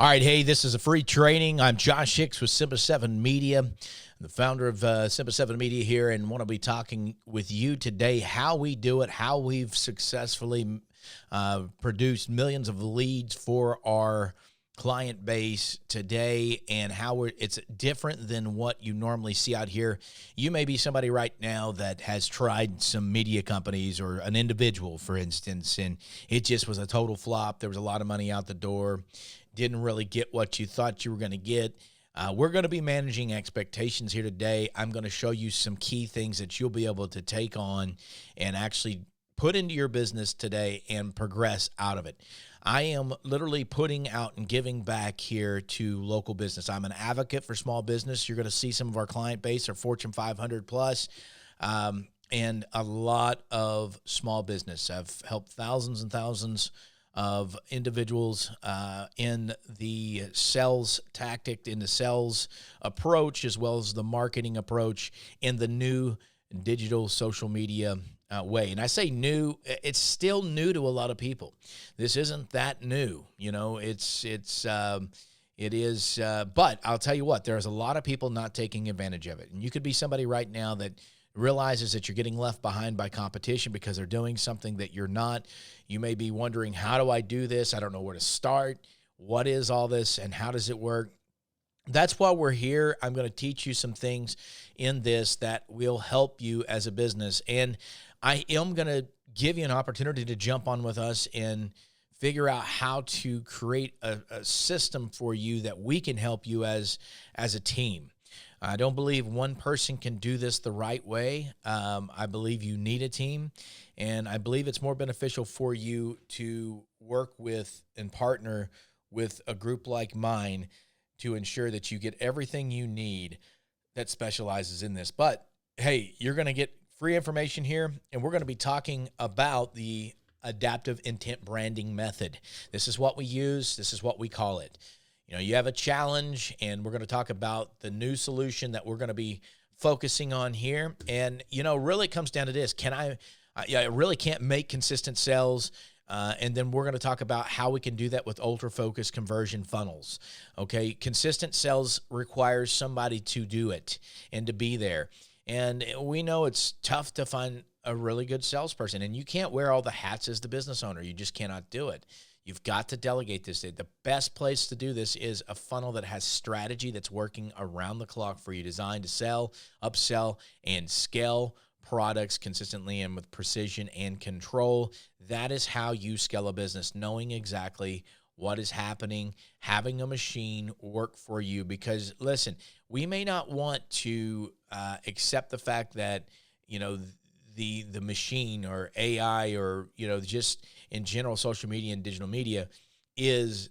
All right, hey, this is a free training. I'm Josh Hicks with Simba 7 Media, the founder of Simba 7 Media here, and want to be talking with you today how we do it, how we've successfully produced millions of leads for our client base today, and how it's different than what you normally see out here. You may be somebody right now that has tried some media companies or an individual, for instance, and it just was a total flop. There was a lot of money out the door. Didn't really get what you thought you were going to get. We're going to be managing expectations here today. I'm going to show you some key things that you'll be able to take on and actually put into your business today and progress out of it. I am literally putting out and giving back here to local business. I'm an advocate for small business. You're going to see some of our client base are Fortune 500 plus, and a lot of small business. I've helped thousands and thousands of individuals in the sales tactic, in the sales approach, as well as the marketing approach in the new digital social media way. And I say new, it's still new to a lot of people. This isn't that new, you know, it is, but I'll tell you what, there's a lot of people not taking advantage of it. And you could be somebody right now that realizes that you're getting left behind by competition because they're doing something that you're not. You may be wondering, how do I do this? I don't know where to start. What is all this and how does it work? That's why we're here. I'm going to teach you some things in this that will help you as a business. And I am going to give you an opportunity to jump on with us and figure out how to create a system for you that we can help you as a team. I don't believe one person can do this the right way. I believe you need a team, and I believe it's more beneficial for you to work with and partner with a group like mine to ensure that you get everything you need that specializes in this. But, hey, you're going to get free information here, and we're going to be talking about the adaptive intent branding method. This is what we use. This is what we call it. You know, you have a challenge, and we're going to talk about the new solution that we're going to be focusing on here. And, you know, really it comes down to this. I really can't make consistent sales. And then we're going to talk about how we can do that with ultra-focused conversion funnels. Okay, consistent sales requires somebody to do it and to be there. And we know it's tough to find a really good salesperson, and you can't wear all the hats as the business owner. You just cannot do it. You've got to delegate this. The best place to do this is a funnel that has strategy that's working around the clock for you, designed to sell, upsell, and scale products consistently and with precision and control. That is how you scale a business, knowing exactly what is happening, having a machine work for you. Because, listen, we may not want to accept the fact that, you know, the machine or AI or, you know, just in general social media and digital media is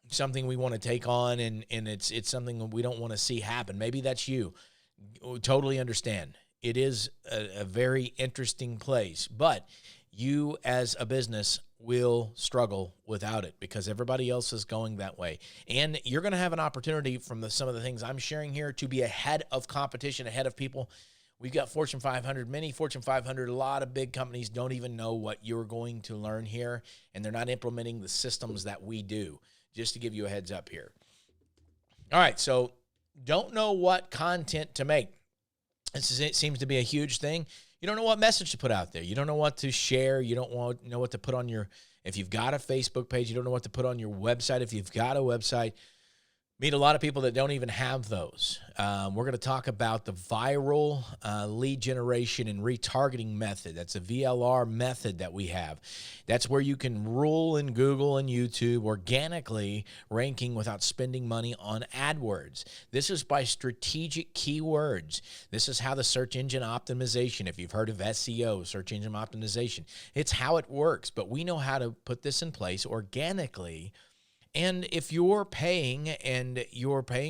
something we want to take on, and it's something we don't want to see happen. Maybe that's you. Totally understand. It is a very interesting place, but you as a business will struggle without it because everybody else is going that way. And you're going to have an opportunity from some of the things I'm sharing here to be ahead of competition, ahead of people. We've got Fortune 500, many Fortune 500, a lot of big companies don't even know what you're going to learn here, and they're not implementing the systems that we do, just to give you a heads up here. All right, so don't know what content to make. It seems to be a huge thing. You don't know what message to put out there. You don't know what to share. You don't know what to put on if you've got a Facebook page, you don't know what to put on your website. If you've got a website, meet a lot of people that don't even have those. We're going to talk about the viral lead generation and retargeting method. That's a VLR method that we have. That's where you can rule in Google and YouTube organically ranking without spending money on AdWords. This is by strategic keywords. This is how the search engine optimization, if you've heard of SEO, search engine optimization, it's how it works. But we know how to put this in place organically. And if you're paying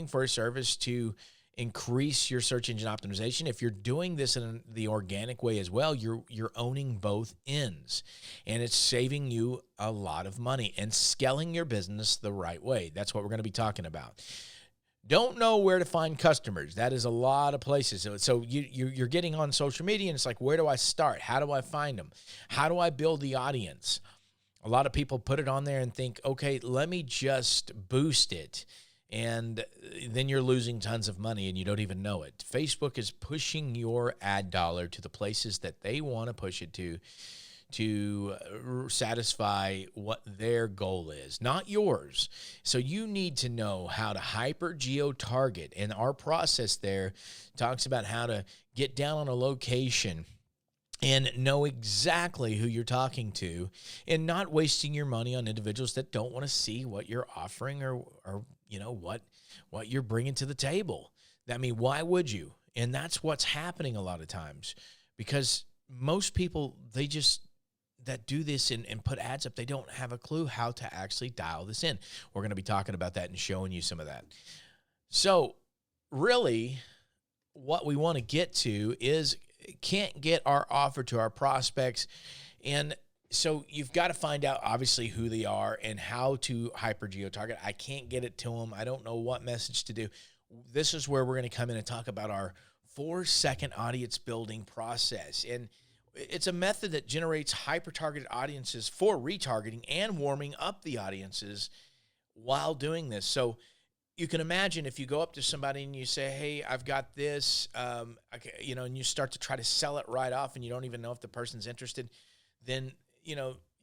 for a service to increase your search engine optimization, if you're doing this in the organic way as well, you're owning both ends, and it's saving you a lot of money and scaling your business the right way. That's what we're going to be talking about. Don't know where to find customers. That is a lot of places. So you're getting on social media, and it's like, where do I start? How do I find them? How do I build the audience? A lot of people put it on there and think, okay, let me just boost it. And then you're losing tons of money and you don't even know it. Facebook is pushing your ad dollar to the places that they want to push it to satisfy what their goal is, not yours. So you need to know how to hyper geo target. And our process there talks about how to get down on a location and know exactly who you're talking to and not wasting your money on individuals that don't want to see what you're offering or what you're bringing to the table. I mean, why would you? And that's what's happening a lot of times, because most people, that do this and put ads up, they don't have a clue how to actually dial this in. We're going to be talking about that and showing you some of that. So really what we want to get to is, can't get our offer to our prospects. And so you've got to find out, obviously, who they are and how to hyper geo-target. I can't get it to them. I don't know what message to do. This is where we're going to come in and talk about our 4-second audience building process. And it's a method that generates hyper-targeted audiences for retargeting and warming up the audiences while doing this. So you can imagine if you go up to somebody and you say, hey, I've got this, and you start to try to sell it right off and you don't even know if the person's interested, then,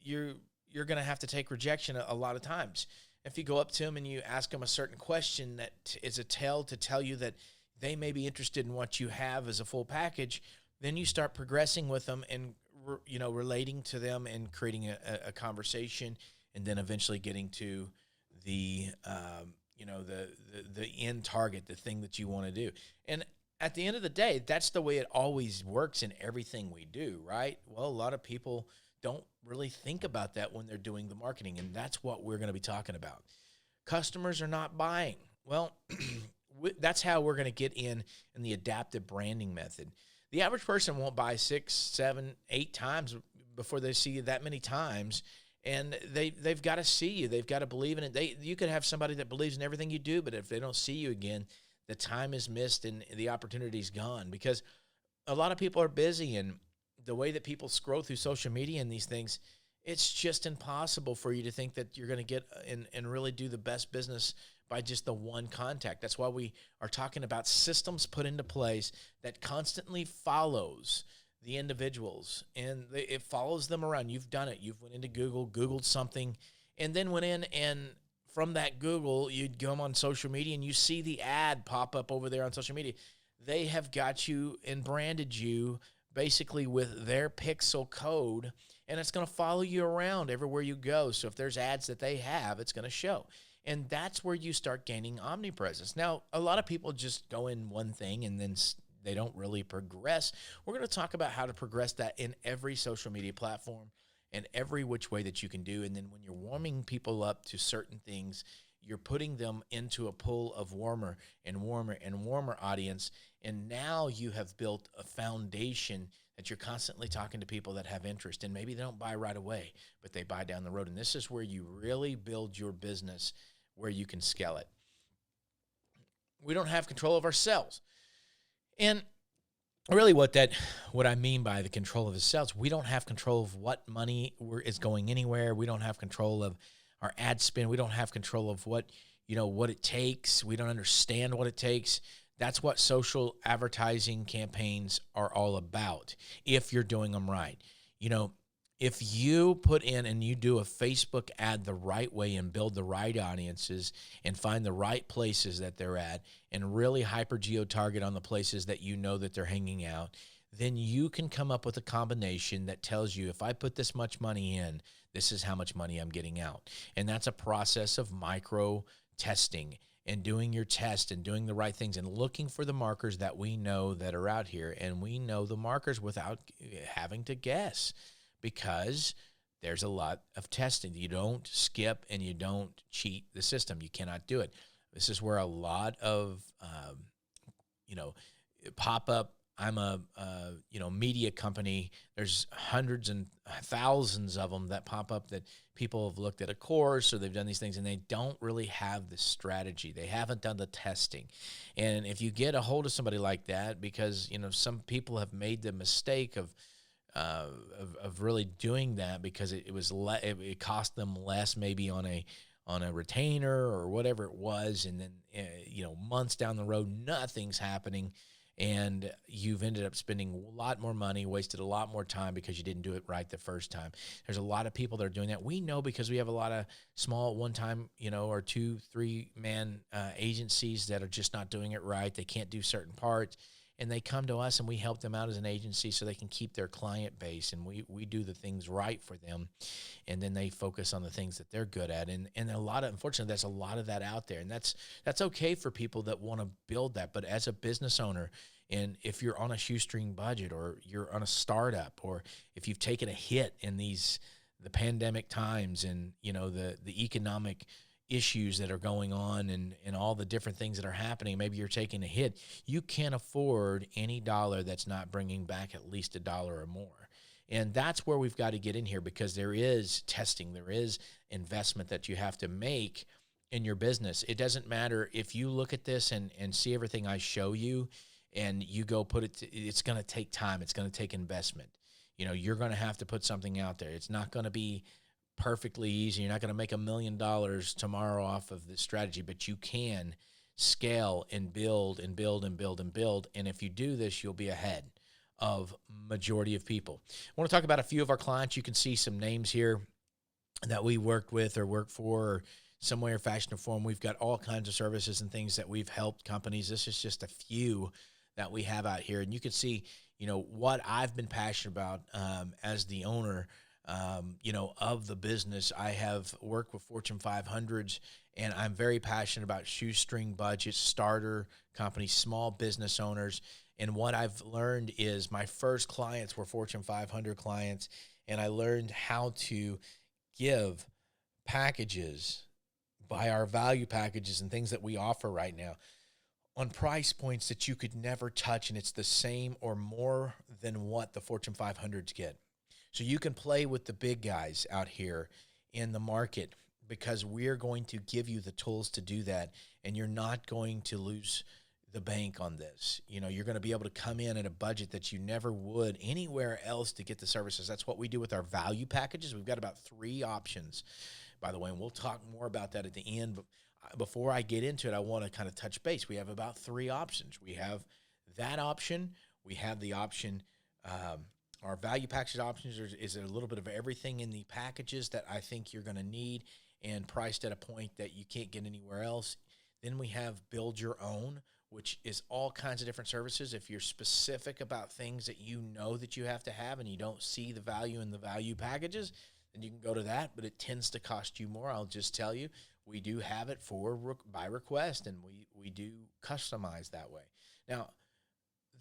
you're going to have to take rejection a lot of times. If you go up to them and you ask them a certain question that is a tell to tell you that they may be interested in what you have as a full package, then you start progressing with them and, relating to them and creating a conversation, and then eventually getting to the end target, the thing that you want to do. And at the end of the day, that's the way it always works in everything we do, right? Well, a lot of people don't really think about that when they're doing the marketing, and that's what we're going to be talking about. Customers are not buying. Well, that's how we're going to get in the adaptive branding method. The average person won't buy 6, 7, 8 times before they see you that many times. And they've got to see you. They've got to believe in it. You could have somebody that believes in everything you do, but if they don't see you again, the time is missed and the opportunity's gone, because a lot of people are busy, and the way that people scroll through social media and these things, it's just impossible for you to think that you're going to get and really do the best business by just the one contact. That's why we are talking about systems put into place that constantly follows the individuals, and it follows them around. You've done it. You've went into Google, Googled something, and then went in, and from that Google, you'd go on social media and you see the ad pop up over there on social media. They have got you and branded you basically with their pixel code, and it's going to follow you around everywhere you go. So if there's ads that they have, it's going to show. And that's where you start gaining omnipresence. Now, a lot of people just go in one thing and then they don't really progress. We're going to talk about how to progress that in every social media platform and every which way that you can do. And then when you're warming people up to certain things, you're putting them into a pool of warmer and warmer and warmer audience. And now you have built a foundation that you're constantly talking to people that have interest. And maybe they don't buy right away, but they buy down the road. And this is where you really build your business, where you can scale it. We don't have control of ourselves. And really what I mean by the control of the sales, we don't have control of what money is going anywhere. We don't have control of our ad spend. We don't have control of what it takes. We don't understand what it takes. That's what social advertising campaigns are all about, if you're doing them right. If you put in and you do a Facebook ad the right way and build the right audiences and find the right places that they're at and really hyper geo-target on the places that you know that they're hanging out, then you can come up with a combination that tells you, if I put this much money in, this is how much money I'm getting out. And that's a process of micro testing and doing your test and doing the right things and looking for the markers that we know that are out here. And we know the markers without having to guess, because there's a lot of testing. You don't skip and you don't cheat the system. You cannot do it. This is where a lot of, pop up. I'm a media company. There's hundreds and thousands of them that pop up that people have looked at a course or they've done these things and they don't really have the strategy. They haven't done the testing. And if you get a hold of somebody like that, because, some people have made the mistake of of really doing that, because it cost them less maybe on a retainer or whatever it was, and then months down the road nothing's happening, and you've ended up spending a lot more money, wasted a lot more time because you didn't do it right the first time. There's a lot of people that are doing that. We know, because we have a lot of small one-time, or 2-3 man agencies that are just not doing it right. They can't do certain parts, and they come to us and we help them out as an agency so they can keep their client base, and we do the things right for them, and then they focus on the things that they're good at. And unfortunately, there's a lot of that out there, and that's okay for people that want to build that. But as a business owner, and if you're on a shoestring budget, or you're on a startup, or if you've taken a hit in the pandemic times, and the economic issues that are going on, and all the different things that are happening, maybe you're taking a hit, you can't afford any dollar that's not bringing back at least $1 or more. And that's where we've got to get in here, because there is testing, there is investment that you have to make in your business. It doesn't matter if you look at this and see everything I show you, and you go put it's going to take time. It's going to take investment. You're going to have to put something out there. It's not going to be perfectly easy. You're not going to make $1 million tomorrow off of this strategy, but you can scale and build and build and build and build. And if you do this, you'll be ahead of majority of people. I want to talk about a few of our clients. You can see some names here that we worked with or work for, or some way or fashion or form. We've got all kinds of services and things that we've helped companies. This is just a few that we have out here. And you can see, what I've been passionate about as the owner of the business. I have worked with Fortune 500s, and I'm very passionate about shoestring budgets, starter companies, small business owners. And what I've learned is my first clients were Fortune 500 clients, and I learned how to give packages by our value packages and things that we offer right now on price points that you could never touch, and it's the same or more than what the Fortune 500s get. So you can play with the big guys out here in the market, because we're going to give you the tools to do that, and you're not going to lose the bank on this. You're going to be able to come in at a budget that you never would anywhere else to get the services. That's what we do with our value packages. We've got about 3 options, by the way, and we'll talk more about that at the end. But before I get into it, I want to kind of touch base. We have about 3 options. We have that option. We have the option, our value package options is a little bit of everything in the packages that I think you're going to need, and priced at a point that you can't get anywhere else. Then we have build your own, which is all kinds of different services. If you're specific about things that that you have to have, and you don't see the value in the value packages, then you can go to that, but it tends to cost you more. I'll just tell you, we do have it by request, and we do customize that way. Now,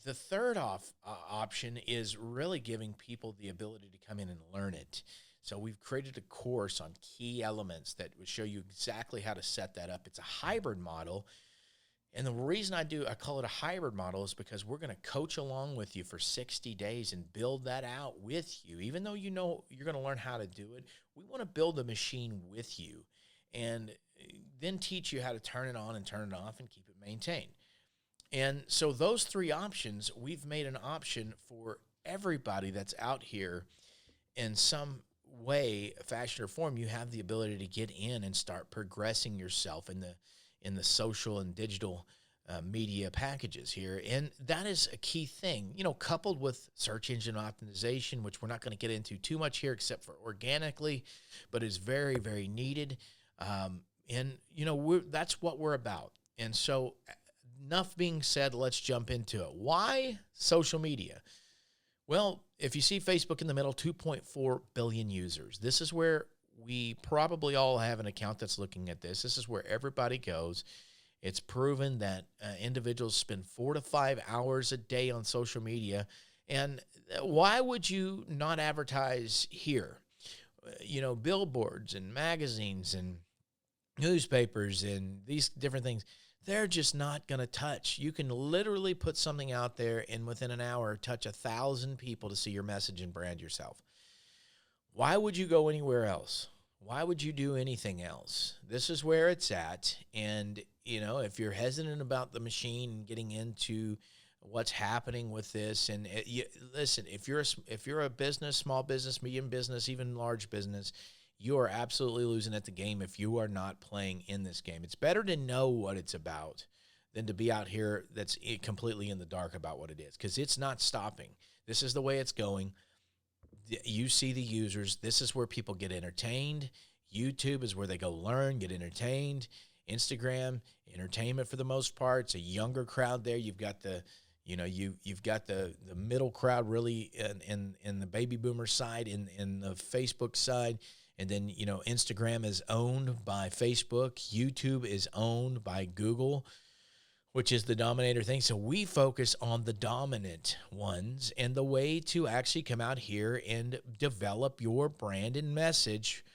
the third option is really giving people the ability to come in and learn it. So we've created a course on key elements that will show you exactly how to set that up. It's a hybrid model. And the reason I call it a hybrid model is because we're going to coach along with you for 60 days and build that out with you. Even though you're going to learn how to do it, we want to build the machine with you, and then teach you how to turn it on and turn it off and keep it maintained. And so those 3 options, we've made an option for everybody that's out here in some way, fashion, or form. You have the ability to get in and start progressing yourself in the social and digital media packages here. And that is a key thing, coupled with search engine optimization, which we're not going to get into too much here except for organically, but is very, very needed. That's what we're about. And so enough being said, let's jump into it. Why social media? Well, if you see Facebook in the middle, 2.4 billion users. This is where we probably all have an account that's looking at this. This is where everybody goes. It's proven that individuals spend 4 to 5 hours a day on social media. And why would you not advertise here? Billboards and magazines and newspapers and these different things, they're just not going to touch. You can literally put something out there and within an hour touch 1,000 people to see your message and brand yourself. Why would you go anywhere else? Why would you do anything else? This is where it's at. And, if you're hesitant about the machine and getting into what's happening with this. And listen, if you're a business, small business, medium business, even large business, you are absolutely losing at the game if you are not playing in this game. It's better to know what it's about than to be out here that's completely in the dark about what it is, because it's not stopping. This is the way it's going. You see the users. This is where people get entertained. YouTube is where they go learn, get entertained. Instagram, entertainment for the most part. It's a younger crowd there. You've got the, you've got the middle crowd really in the baby boomer side, in the Facebook side. And then, Instagram is owned by Facebook. YouTube is owned by Google, which is the dominator thing. So we focus on the dominant ones, and the way to actually come out here and develop your brand and message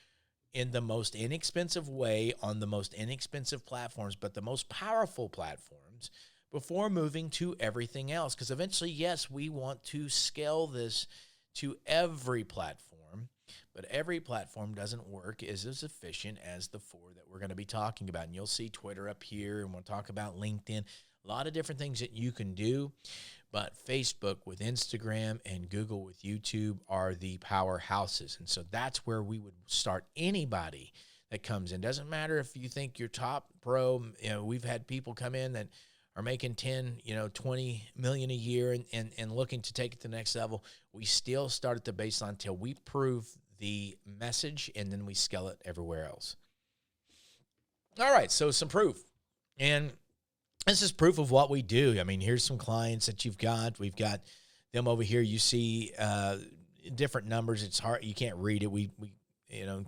in the most inexpensive way on the most inexpensive platforms, but the most powerful platforms, before moving to everything else. Because eventually, yes, we want to scale this to every platform, but every platform doesn't work as efficient as the four that we're going to be talking about. And you'll see Twitter up here, and we'll talk about LinkedIn, a lot of different things that you can do. But Facebook with Instagram and Google with YouTube are the powerhouses. And so that's where we would start anybody that comes in. Doesn't matter if you think you're top pro. We've had people come in that are making 10, 20 million a year and looking to take it to the next level. We still start at the baseline until we prove the message, and then we scale it everywhere else. All right, so some proof. And this is proof of what we do. I mean, here's some clients that you've got. We've got them over here. You see different numbers. It's hard. You can't read it. We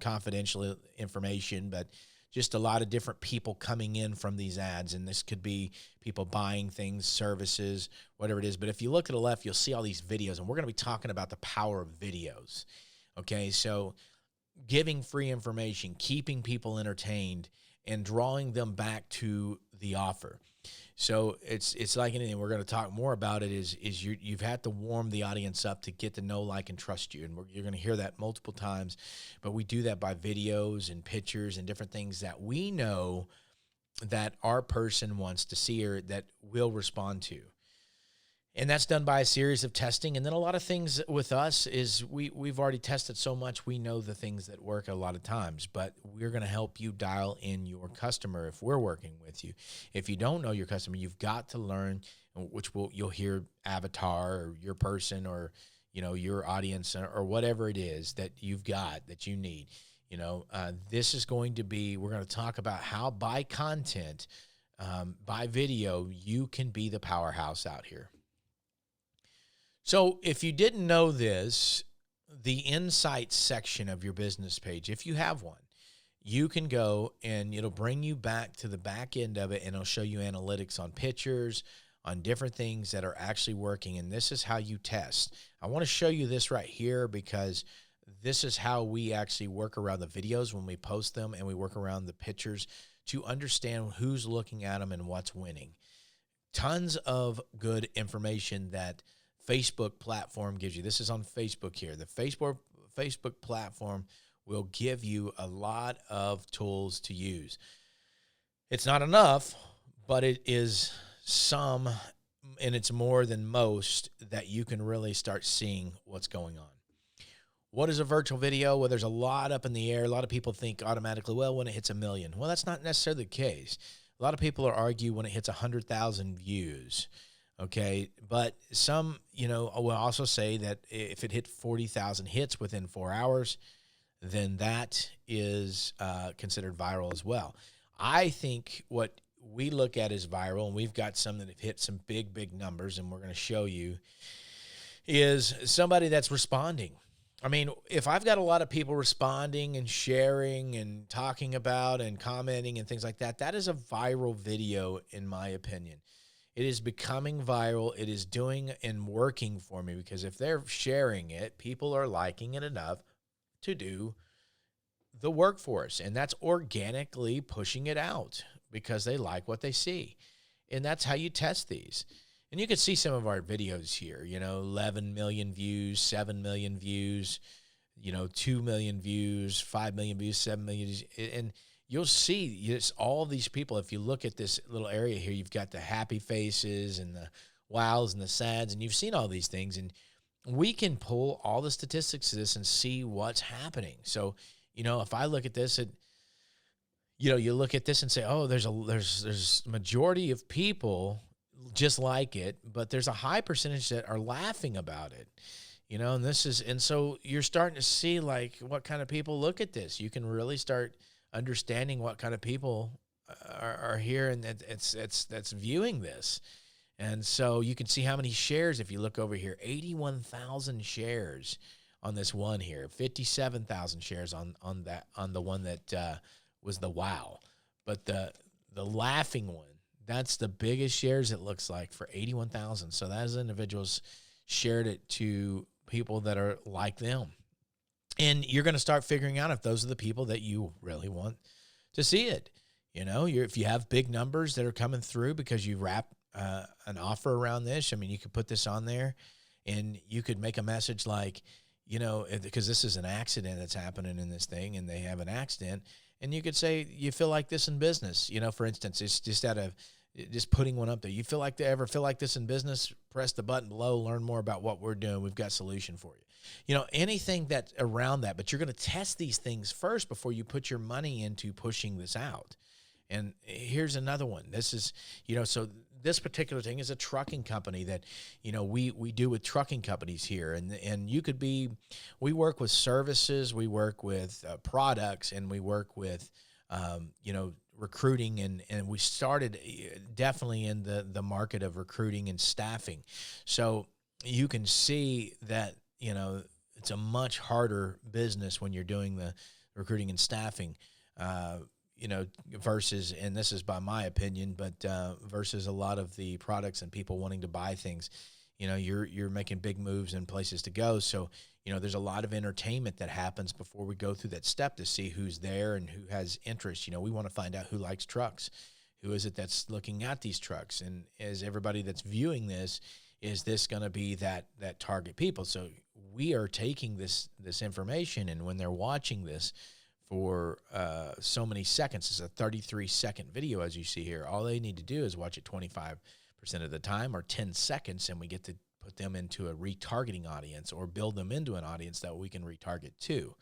confidential information, but just a lot of different people coming in from these ads. And this could be people buying things, services, whatever it is. But if you look to the left, you'll see all these videos, and we're going to be talking about the power of videos. Okay, so giving free information, keeping people entertained, and drawing them back to the offer. So it's like anything. We're going to talk more about it. You've had to warm the audience up to get to know, like, and trust you, and you're going to hear that multiple times. But we do that by videos and pictures and different things that we know that our person wants to see or that we'll respond to. And that's done by a series of testing. And then a lot of things with us is we've already tested so much, we know the things that work a lot of times. But we're going to help you dial in your customer if we're working with you. If you don't know your customer, you've got to learn, you'll hear avatar or your person or, your audience or whatever it is that you've got that you need. This is going to be, we're going to talk about how by content, by video, you can be the powerhouse out here. So if you didn't know this, the insights section of your business page, if you have one, you can go and it'll bring you back to the back end of it, and it'll show you analytics on pictures, on different things that are actually working. And this is how you test. I want to show you this right here because this is how we actually work around the videos when we post them, and we work around the pictures to understand who's looking at them and what's winning. Tons of good information that Facebook platform gives you. This is on Facebook here. The Facebook platform will give you a lot of tools to use. It's not enough, but it is some, and it's more than most that you can really start seeing what's going on. What is a virtual video? Well, there's a lot up in the air. A lot of people think automatically, well, when it hits 1 million. Well, that's not necessarily the case. A lot of people argue when it hits 100,000 views. Okay, but some, will also say that if it hit 40,000 hits within 4 hours, then that is considered viral as well. I think what we look at as viral, and we've got some that have hit some big, big numbers, and we're going to show you, is somebody that's responding. I mean, if I've got a lot of people responding and sharing and talking about and commenting and things like that, that is a viral video, in my opinion. It is becoming viral. It is doing and working for me because if they're sharing it, people are liking it enough to do the work for us. And that's organically pushing it out because they like what they see. And that's how you test these. And you can see some of our videos here, 11 million views, 7 million views, 2 million views, 5 million views, 7 million views. And you'll see all these people. If you look at this little area here, you've got the happy faces and the wows and the sads, and you've seen all these things, and we can pull all the statistics of this and see what's happening. So, if I look at this, you look at this and say, oh, there's majority of people just like it, but there's a high percentage that are laughing about it. And so you're starting to see like what kind of people look at this. You can really start understanding what kind of people are here and that's viewing this. And so you can see how many shares, if you look over here, 81,000 shares on this one here, 57,000 shares on the one that was the wow. But the laughing one, that's the biggest shares it looks like, for 81,000. So those individuals shared it to people that are like them. And you're going to start figuring out if those are the people that you really want to see it. If you have big numbers that are coming through because you wrap an offer around this, I mean, you could put this on there and you could make a message like, because this is an accident that's happening in this thing and they have an accident. And you could say, you feel like this in business, for instance, it's just putting one up there. You ever feel like this in business? Press the button below, learn more about what we're doing. We've got a solution for you. Anything that's around that, but you're going to test these things first before you put your money into pushing this out. And here's another one. This is, so this particular thing is a trucking company that, we do with trucking companies here. And we work with services, we work with products, and we work with, recruiting, and we started definitely in the market of recruiting and staffing. So you can see that, it's a much harder business when you're doing the recruiting and staffing, versus, and this is by my opinion, but versus a lot of the products and people wanting to buy things. You're making big moves and places to go. So, there's a lot of entertainment that happens before we go through that step to see who's there and who has interest. We want to find out who likes trucks. Who is it that's looking at these trucks? And is everybody that's viewing this, is this going to be that target people? So we are taking this information, and when they're watching this for so many seconds, it's a 33-second video, as you see here. All they need to do is watch it 25% of the time, or 10 seconds, and we get to put them into a retargeting audience or build them into an audience that we can retarget to.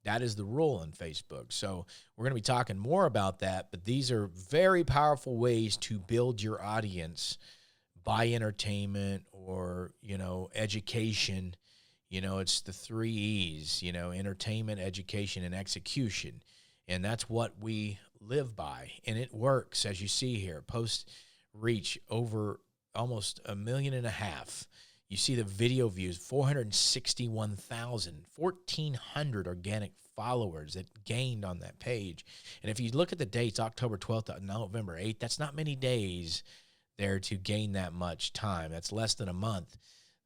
That is the rule on Facebook. So we're going to be talking more about that, but these are very powerful ways to build your audience by entertainment or, education. It's the 3 E's, entertainment, education, and execution. And that's what we live by. And it works, as you see here. Post reach over almost 1.5 million. You see the video views, 461,000, 1,400 organic followers that gained on that page. And if you look at the dates, October 12th to November 8th, that's not many days there to gain that much time. That's less than a month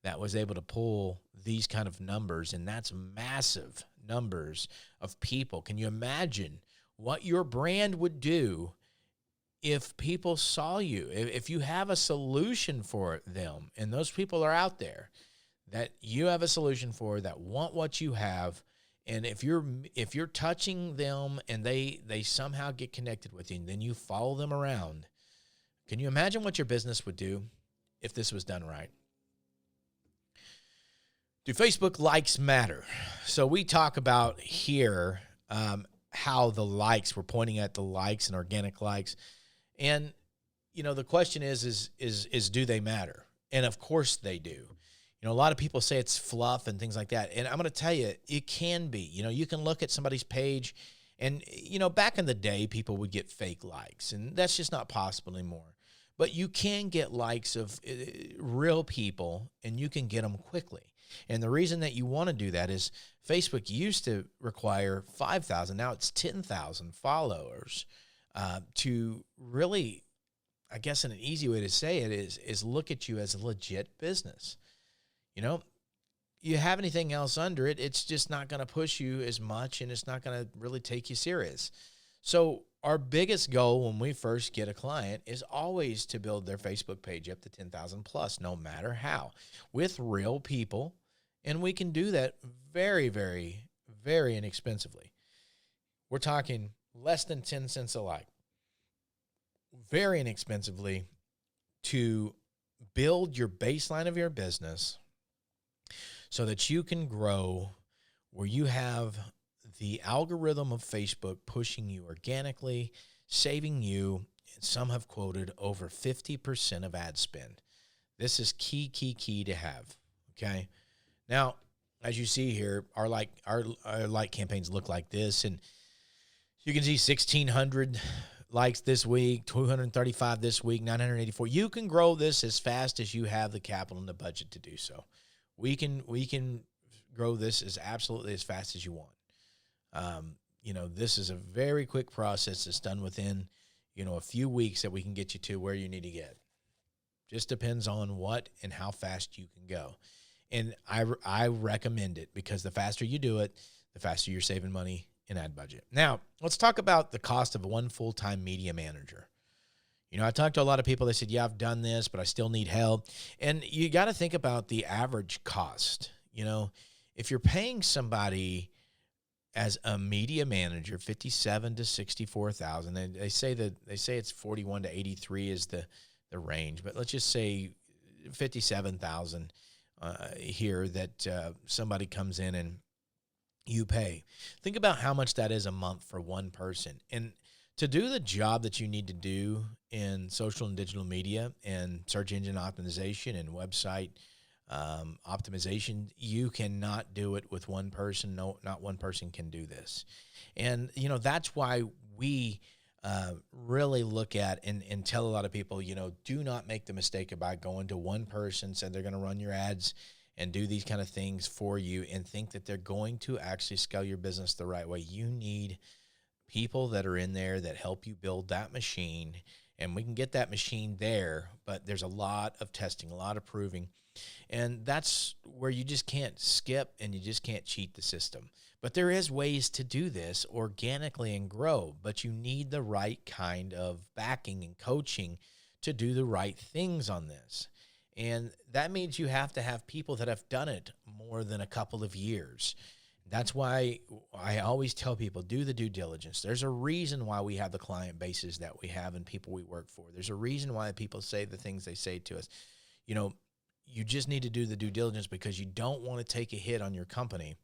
that was able to pull these kind of numbers, and that's massive numbers of people. Can you imagine what your brand would do if people saw you, if you have a solution for them, and those people are out there that you have a solution for, that want what you have, and if you're touching them and they somehow get connected with you, and then you follow them around, can you imagine what your business would do if this was done right? Do Facebook likes matter? So we talk about here how the likes, we're pointing at the likes and organic likes. And, the question is do they matter? And of course they do. A lot of people say it's fluff and things like that. And I'm going to tell you, it can be. You can look at somebody's page and, back in the day, people would get fake likes, and that's just not possible anymore. But you can get likes of real people, and you can get them quickly. And the reason that you want to do that is Facebook used to require 5,000. Now it's 10,000 followers to really, I guess an easy way to say it is look at you as a legit business. You have anything else under it, it's just not going to push you as much, and it's not going to really take you serious. So our biggest goal when we first get a client is always to build their Facebook page up to 10,000 plus, no matter how, with real people. And we can do that very, very, very inexpensively. We're talking less than 10 cents a like, very inexpensively, to build your baseline of your business so that you can grow where you have the algorithm of Facebook pushing you organically, saving you, and some have quoted over 50% of ad spend. This is key to have, okay? Now, as you see here, our like campaigns look like this, and you can see 1,600 likes this week, 235 this week, 984. You can grow this as fast as you have the capital and the budget to do so. We can grow this as fast as you want. This is a very quick process. It's done within, a few weeks that we can get you to where you need to get. Just depends on what and how fast you can go. And I recommend it because the faster you do it, the faster you're saving money in ad budget. Now, let's talk about the cost of one full-time media manager. I talked to a lot of people. They said, yeah, I've done this, but I still need help. And you got to think about the average cost. If you're paying somebody as a media manager, $57,000 to $64,000, they say it's 41 to 83 is the range, but let's just say $57,000 here that somebody comes in and you pay. Think about how much that is a month for one person. And to do the job that you need to do in social and digital media and search engine optimization and website optimization, you cannot do it with one person. No, not one person can do this. And, that's why we really look at and tell a lot of people, do not make the mistake about going to one person, said they're going to run your ads and do these kind of things for you and think that they're going to actually scale your business the right way. You need people that are in there that help you build that machine, and we can get that machine there, but there's a lot of testing, a lot of proving, and that's where you just can't skip and you just can't cheat the system. But there is ways to do this organically and grow, but you need the right kind of backing and coaching to do the right things on this. And that means you have to have people that have done it more than a couple of years. That's why I always tell people, do the due diligence. There's a reason why we have the client bases that we have and people we work for. There's a reason why people say the things they say to us. You just need to do the due diligence because you don't want to take a hit on your company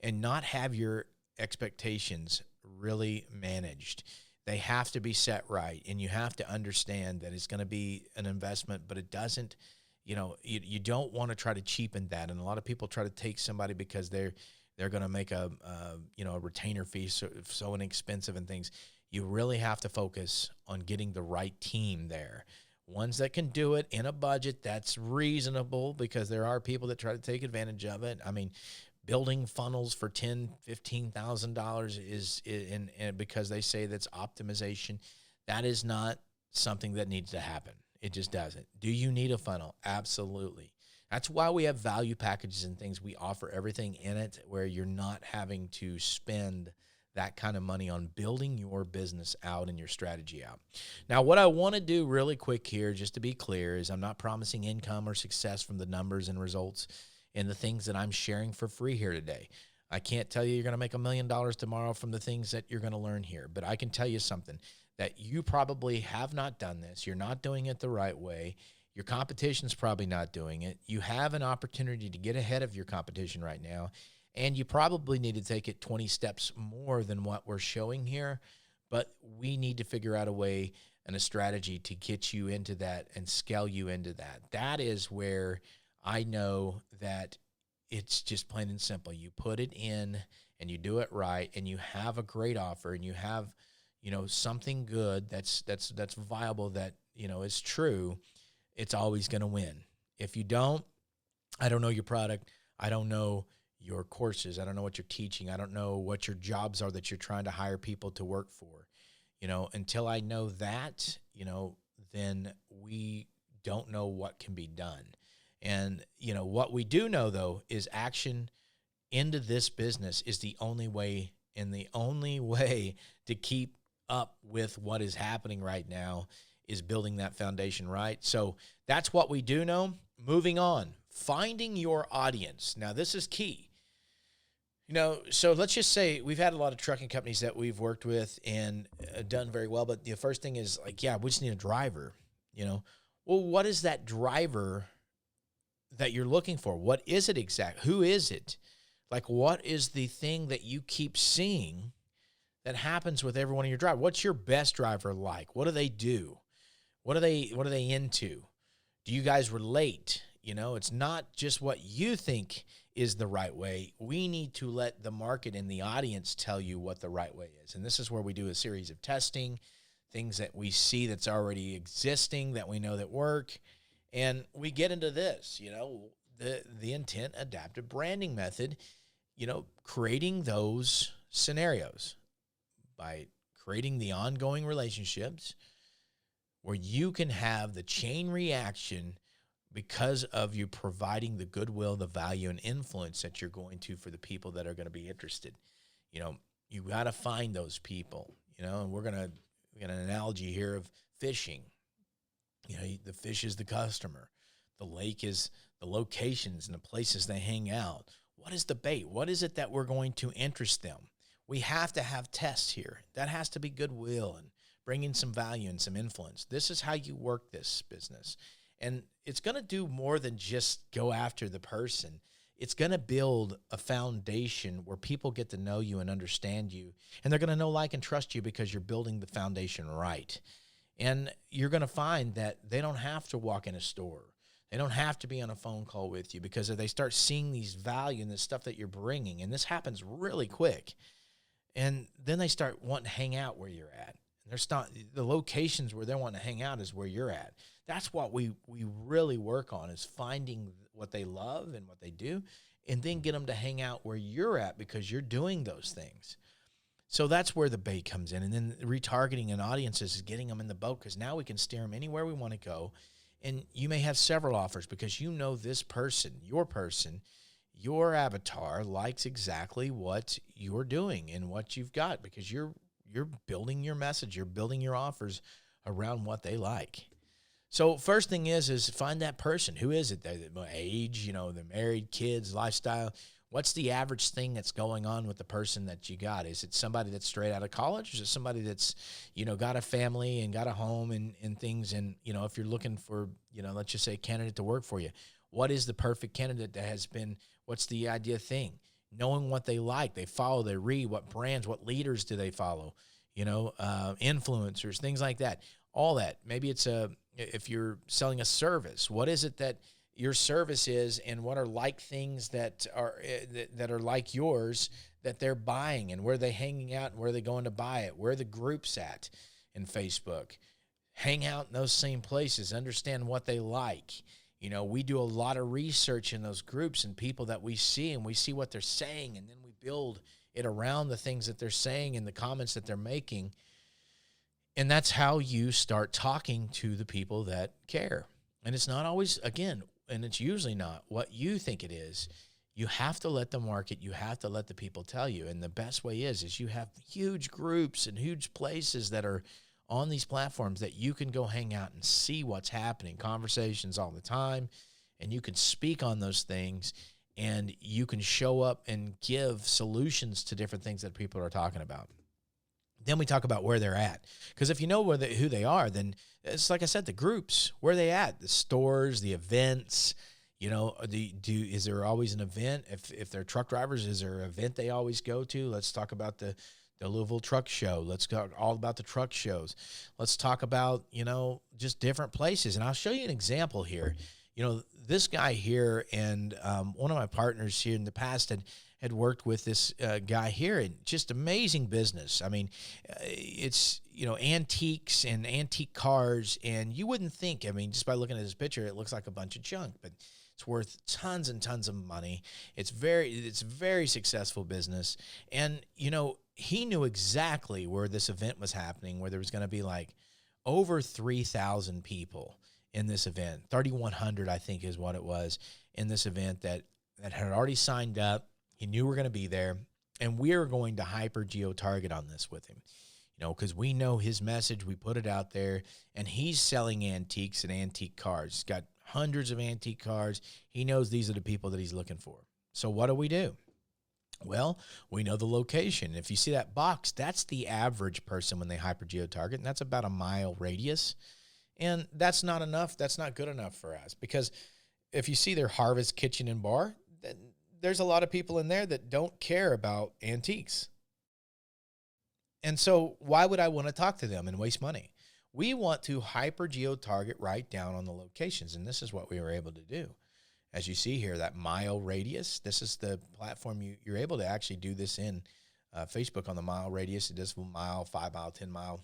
and not have your expectations really managed. They have to be set right, and you have to understand that it's going to be an investment, but it doesn't, you don't want to try to cheapen that. And a lot of people try to take somebody because they're going to make a retainer fee so inexpensive and things. You really have to focus on getting the right team there. Ones that can do it in a budget that's reasonable, because there are people that try to take advantage of it. I mean, building funnels for $10,000, $15,000 is because they say that's optimization. That is not something that needs to happen. It just doesn't. Do you need a funnel? Absolutely. That's why we have value packages and things. We offer everything in it where you're not having to spend that kind of money on building your business out and your strategy out. Now, what I want to do really quick here, just to be clear, is I'm not promising income or success from the numbers and results and the things that I'm sharing for free here today. I can't tell you you're going to make $1 million tomorrow from the things that you're going to learn here, but I can tell you something, that you probably have not done this. You're not doing it the right way. Your competition's probably not doing it. You have an opportunity to get ahead of your competition right now, and you probably need to take it 20 steps more than what we're showing here, but we need to figure out a way and a strategy to get you into that and scale you into that. That is where I know that it's just plain and simple. You put it in and you do it right, and you have a great offer, and you have, something good that's viable, that, is true. It's always going to win. If you don't, I don't know your product. I don't know your courses. I don't know what you're teaching. I don't know what your jobs are that you're trying to hire people to work for. Until I know that, then we don't know what can be done. And, what we do know, though, is action into this business is the only way, and the only way to keep up with what is happening right now is building that foundation right. So that's what we do know. Moving on, finding your audience. Now, this is key. So let's just say we've had a lot of trucking companies that we've worked with and done very well. But the first thing is like, yeah, we just need a driver. Well, what is that driver that you're looking for? What is it exactly? Who is it? Like, what is the thing that you keep seeing that happens with every one of your drivers? What's your best driver like? What do they do? What are they into? Do you guys relate? You know, it's not just what you think is the right way. We need to let the market and the audience tell you what the right way is. And this is where we do a series of testing, things that we see that's already existing that we know that work. And we get into this, you know, the intent adaptive branding method, you know, creating those scenarios by creating the ongoing relationships where you can have the chain reaction because of you providing the goodwill, the value, and influence that you're going to for the people that are going to be interested. You know, you got to find those people, you know, and we got an analogy here of fishing. You know, the fish is the customer. The lake is the locations and the places they hang out. What is the bait? What is it that we're going to interest them? We have to have tests here. That has to be goodwill and bringing some value and some influence. This is how you work this business. And it's going to do more than just go after the person. It's going to build a foundation where people get to know you and understand you. And they're going to know, like, and trust you because you're building the foundation right. And you're going to find that they don't have to walk in a store. They don't have to be on a phone call with you because if they start seeing these value and the stuff that you're bringing, and this happens really quick, and then they start wanting to hang out where you're at. The locations where they want to hang out is where you're at. That's what we really work on, is finding what they love and what they do, and then get them to hang out where you're at because you're doing those things. So that's where the bait comes in. And then retargeting an audiences is getting them in the boat, because now we can steer them anywhere we want to go. And you may have several offers because you know this person, your avatar likes exactly what you're doing and what you've got, because you're building your message, you're building your offers around what they like. So first thing is find that person. Who is it? The age, you know, the married, kids, lifestyle. What's the average thing that's going on with the person that you got? Is it somebody that's straight out of college? Or is it somebody that's, you know, got a family and got a home and things? And, you know, if you're looking for, you know, let's just say a candidate to work for you, what is the perfect candidate that has been, what's the idea thing? Knowing what they like, they follow, they read, what brands, what leaders do they follow? You know, influencers, things like that. All that. Maybe it's if you're selling a service, what is it that your service is, and what are like things that are like yours that they're buying, and where are they hanging out, and where are they going to buy it? Where are the groups at in Facebook? Hang out in those same places, understand what they like. You know, we do a lot of research in those groups and people that we see, and we see what they're saying, and then we build it around the things that they're saying and the comments that they're making. And that's how you start talking to the people that care. And it's not always, again, and it's usually not what you think it is. You have to let the market, you have to let the people tell you. And the best way is you have huge groups and huge places that are on these platforms that you can go hang out and see what's happening, conversations all the time, and you can speak on those things, and you can show up and give solutions to different things that people are talking about. Then we talk about where they're at. Because if you know who they are, then it's like I said, the groups, where they at, the stores, the events, you know, is there always an event? If they're truck drivers, is there an event they always go to? Let's talk about the Louisville Truck Show. Let's talk all about the truck shows. Let's talk about, you know, just different places. And I'll show you an example here. You know, this guy here, and one of my partners here in the past had worked with this guy here, and just amazing business. I mean, it's, you know, antiques and antique cars, and you wouldn't think, I mean, just by looking at his picture, it looks like a bunch of junk, but it's worth tons and tons of money. It's very successful business. And, you know, he knew exactly where this event was happening, where there was going to be like over 3,000 people in this event. 3,100, I think, is what it was in this event that had already signed up. He knew we were going to be there, and we are going to hyper geo-target on this with him, you know, because we know his message. We put it out there, and he's selling antiques and antique cars. He's got hundreds of antique cars. He knows these are the people that he's looking for. So what do? Well, we know the location. If you see that box, that's the average person when they hyper geo-target, and that's about a mile radius. And that's not enough. That's not good enough for us, because if you see their Harvest Kitchen and Bar, there's a lot of people in there that don't care about antiques. And so why would I want to talk to them and waste money? We want to hyper geo target right down on the locations. And this is what we were able to do. As you see here, that mile radius, this is the platform you're able to actually do this in. Facebook on the mile radius, it does mile, 5 mile, 10 mile.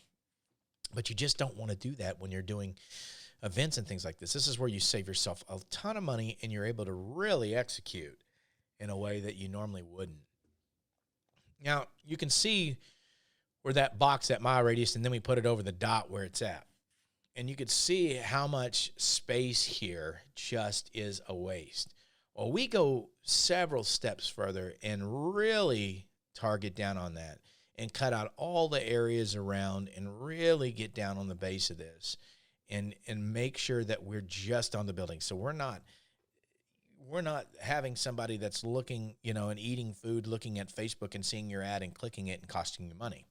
But you just don't want to do that when you're doing events and things like this. This is where you save yourself a ton of money and you're able to really execute in a way that you normally wouldn't. Now, you can see where that box, that mile radius, and then we put it over the dot where it's at. And you could see how much space here just is a waste. Well, we go several steps further and really target down on that and cut out all the areas around and really get down on the base of this and make sure that we're just on the building. So we're not having somebody that's looking, and eating food, looking at Facebook and seeing your ad and clicking it and costing you money,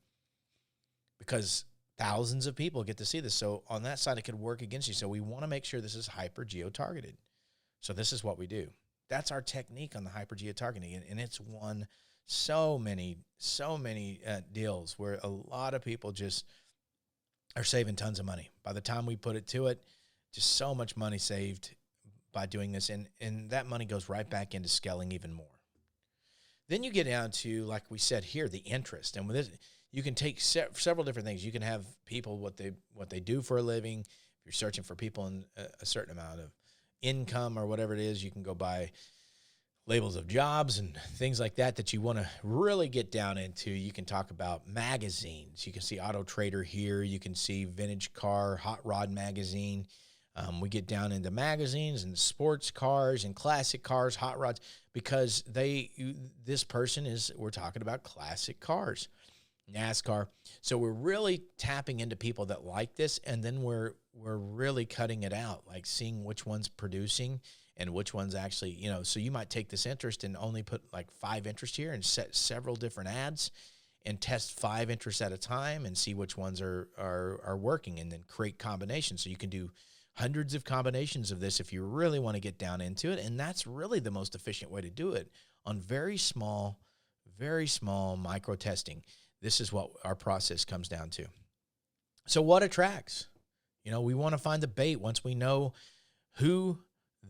because thousands of people get to see this. So on that side, it could work against you. So we want to make sure this is hyper geo targeted. So this is what we do. That's our technique on the hyper geo targeting. And it's won so many deals where a lot of people just are saving tons of money. By the time we put it to it, just so much money saved by doing this. And that money goes right back into scaling even more. Then you get down to, like we said here, the interest. And with this, you can take several different things. You can have people, what they do for a living. If you're searching for people in a certain amount of income or whatever it is, you can go by labels of jobs and things like that you want to really get down into. You can talk about magazines. You can see Auto Trader here. You can see Vintage Car, Hot Rod Magazine. We get down into magazines and sports cars and classic cars, hot rods, because this person we're talking about classic cars, NASCAR. So we're really tapping into people that like this, and then we're really cutting it out, like seeing which one's producing and which one's actually, so you might take this interest and only put like 5 interests here and set several different ads and test 5 interests at a time and see which ones are working, and then create combinations. So you can do hundreds of combinations of this if you really want to get down into it. And that's really the most efficient way to do it on very small micro testing. This is what our process comes down to. So what attracts? We want to find the bait once we know who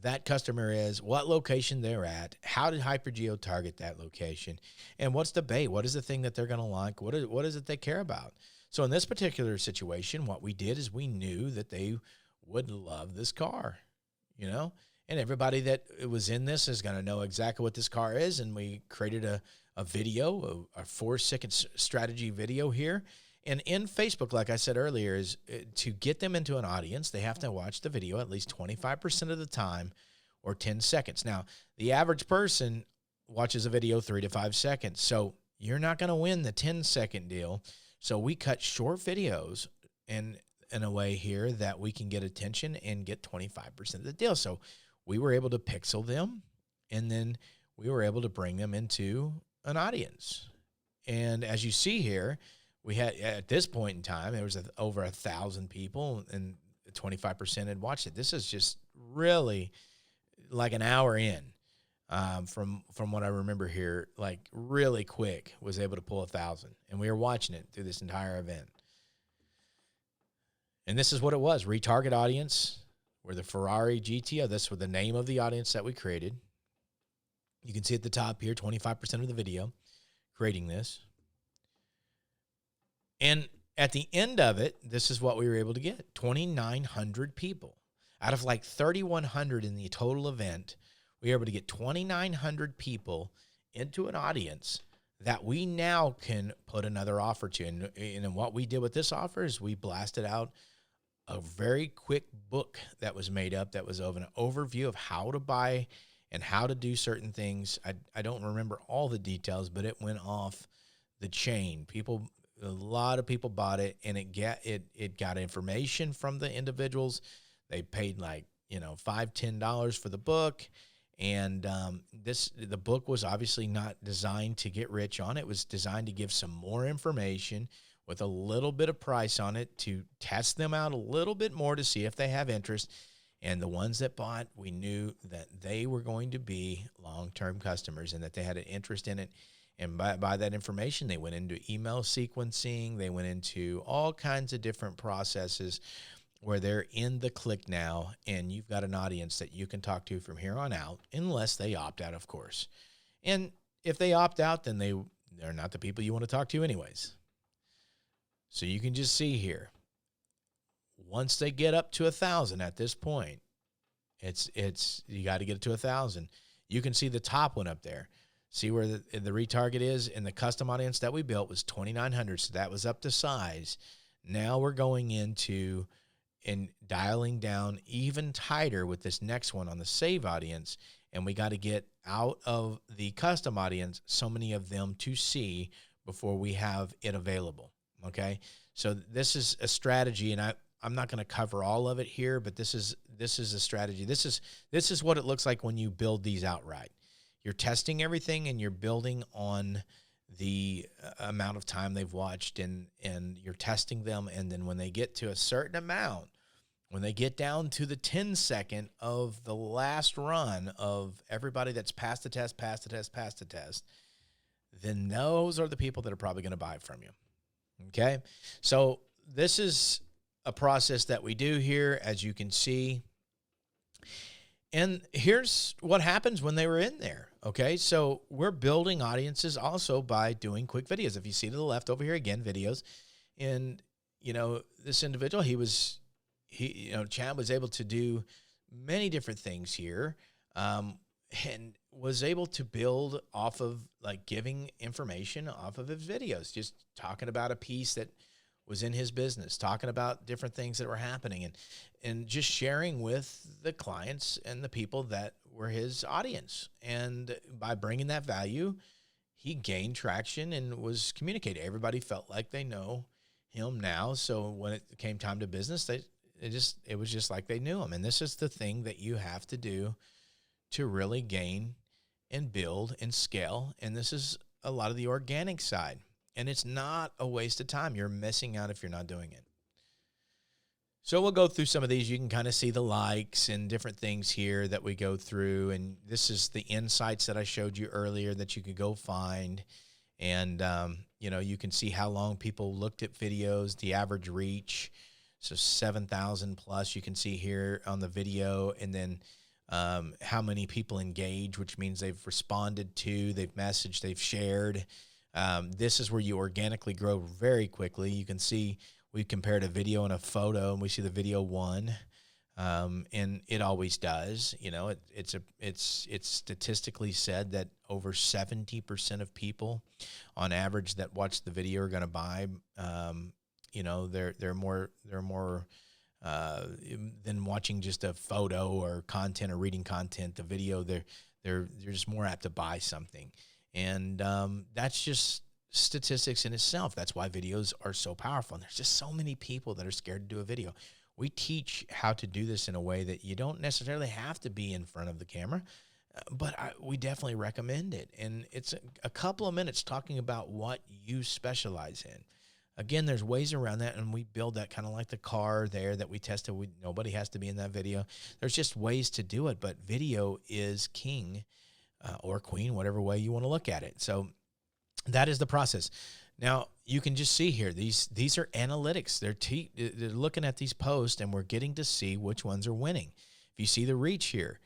that customer is, what location they're at, how did HyperGeo target that location, and what's the bait? What is the thing that they're going to like? What is it they care about? So in this particular situation, what we did is we knew that they would love this car, and everybody that was in this is going to know exactly what this car is. And we created a video, a 4-second strategy video here. And in Facebook, like I said earlier, is to get them into an audience, they have to watch the video at least 25% of the time, or 10 seconds. Now, the average person watches a video 3 to 5 seconds. So you're not going to win the 10-second deal. So we cut short videos in a way here that we can get attention and get 25% of the deal. So we were able to pixel them, and then we were able to bring them into an audience. And as you see here, we had, at this point in time, there was over 1,000 people, and 25% had watched it. This is just really like an hour in, from what I remember here, like really quick, was able to pull 1,000. And we were watching it through this entire event. And this is what it was. Retarget audience. We're the Ferrari GTO. That's the name of the audience that we created. You can see at the top here, 25% of the video, creating this. And at the end of it, this is what we were able to get. 2,900 people. Out of like 3,100 in the total event, we were able to get 2,900 people into an audience that we now can put another offer to. And what we did with this offer is we blasted out a very quick book that was made up that was of an overview of how to buy and how to do certain things. I don't remember all the details, but it went off the chain. A lot of people bought it, and it got information from the individuals. They paid like, $5, $10 for the book. And the book was obviously not designed to get rich on. It was designed to give some more information. with a little bit of price on it to test them out a little bit more to see if they have interest. And the ones that bought, we knew that they were going to be long-term customers and that they had an interest in it. And by that information, they went into email sequencing. They went into all kinds of different processes where they're in the click now, and you've got an audience that you can talk to from here on out, unless they opt out, of course. And if they opt out, then they're not the people you want to talk to anyways. So you can just see here, once they get up to 1,000 at this point, it's you got to get it to 1,000. You can see the top one up there. See where the retarget is, and the custom audience that we built was 2,900, so that was up to size. Now we're going into and dialing down even tighter with this next one on the save audience, and we got to get out of the custom audience so many of them to see before we have it available, okay? So this is a strategy, and I'm not going to cover all of it here, but this is a strategy. This is what it looks like when you build these outright. You're testing everything, and you're building on the amount of time they've watched, and you're testing them. And then when they get to a certain amount, when they get down to the 10-second of the last run of everybody that's passed the test, then those are the people that are probably going to buy from you. Okay? So this is a process that we do here, as you can see. And here's what happens when they were in there, okay? So we're building audiences also by doing quick videos. If you see to the left over here, again, videos. And, this individual, Chad was able to do many different things here, and was able to build off of, like, giving information off of his videos, just talking about a piece that was in his business, talking about different things that were happening, and just sharing with the clients and the people that were his audience. And by bringing that value, he gained traction and was communicating. Everybody felt like they know him now. So when it came time to business, it was just like they knew him. And this is the thing that you have to do to really gain and build and scale. And this is a lot of the organic side. And it's not a waste of time. You're missing out if you're not doing it. So we'll go through some of these. You can kind of see the likes and different things here that we go through. And this is the insights that I showed you earlier that you could go find. And, you can see how long people looked at videos, the average reach. So 7,000 plus you can see here on the video. And then how many people engage, which means they've responded to, they've messaged, they've shared. This is where you organically grow very quickly. You can see we compared a video and a photo, and we see the video won, and it always does. It's statistically said that over 70% of people, on average, that watch the video are going to buy. They're more than watching just a photo or content or reading content. The video, they're just more apt to buy something. And that's just statistics in itself. That's why videos are so powerful. And there's just so many people that are scared to do a video. We teach how to do this in a way that you don't necessarily have to be in front of the camera, but we definitely recommend it. And it's a couple of minutes talking about what you specialize in. Again, there's ways around that, and we build that kind of like the car there that we tested. Nobody has to be in that video. There's just ways to do it, but video is king. Or queen, whatever way you want to look at it. So that is the process. Now, you can just see here, these are analytics. They're looking at these posts, and we're getting to see which ones are winning. If you see the reach here,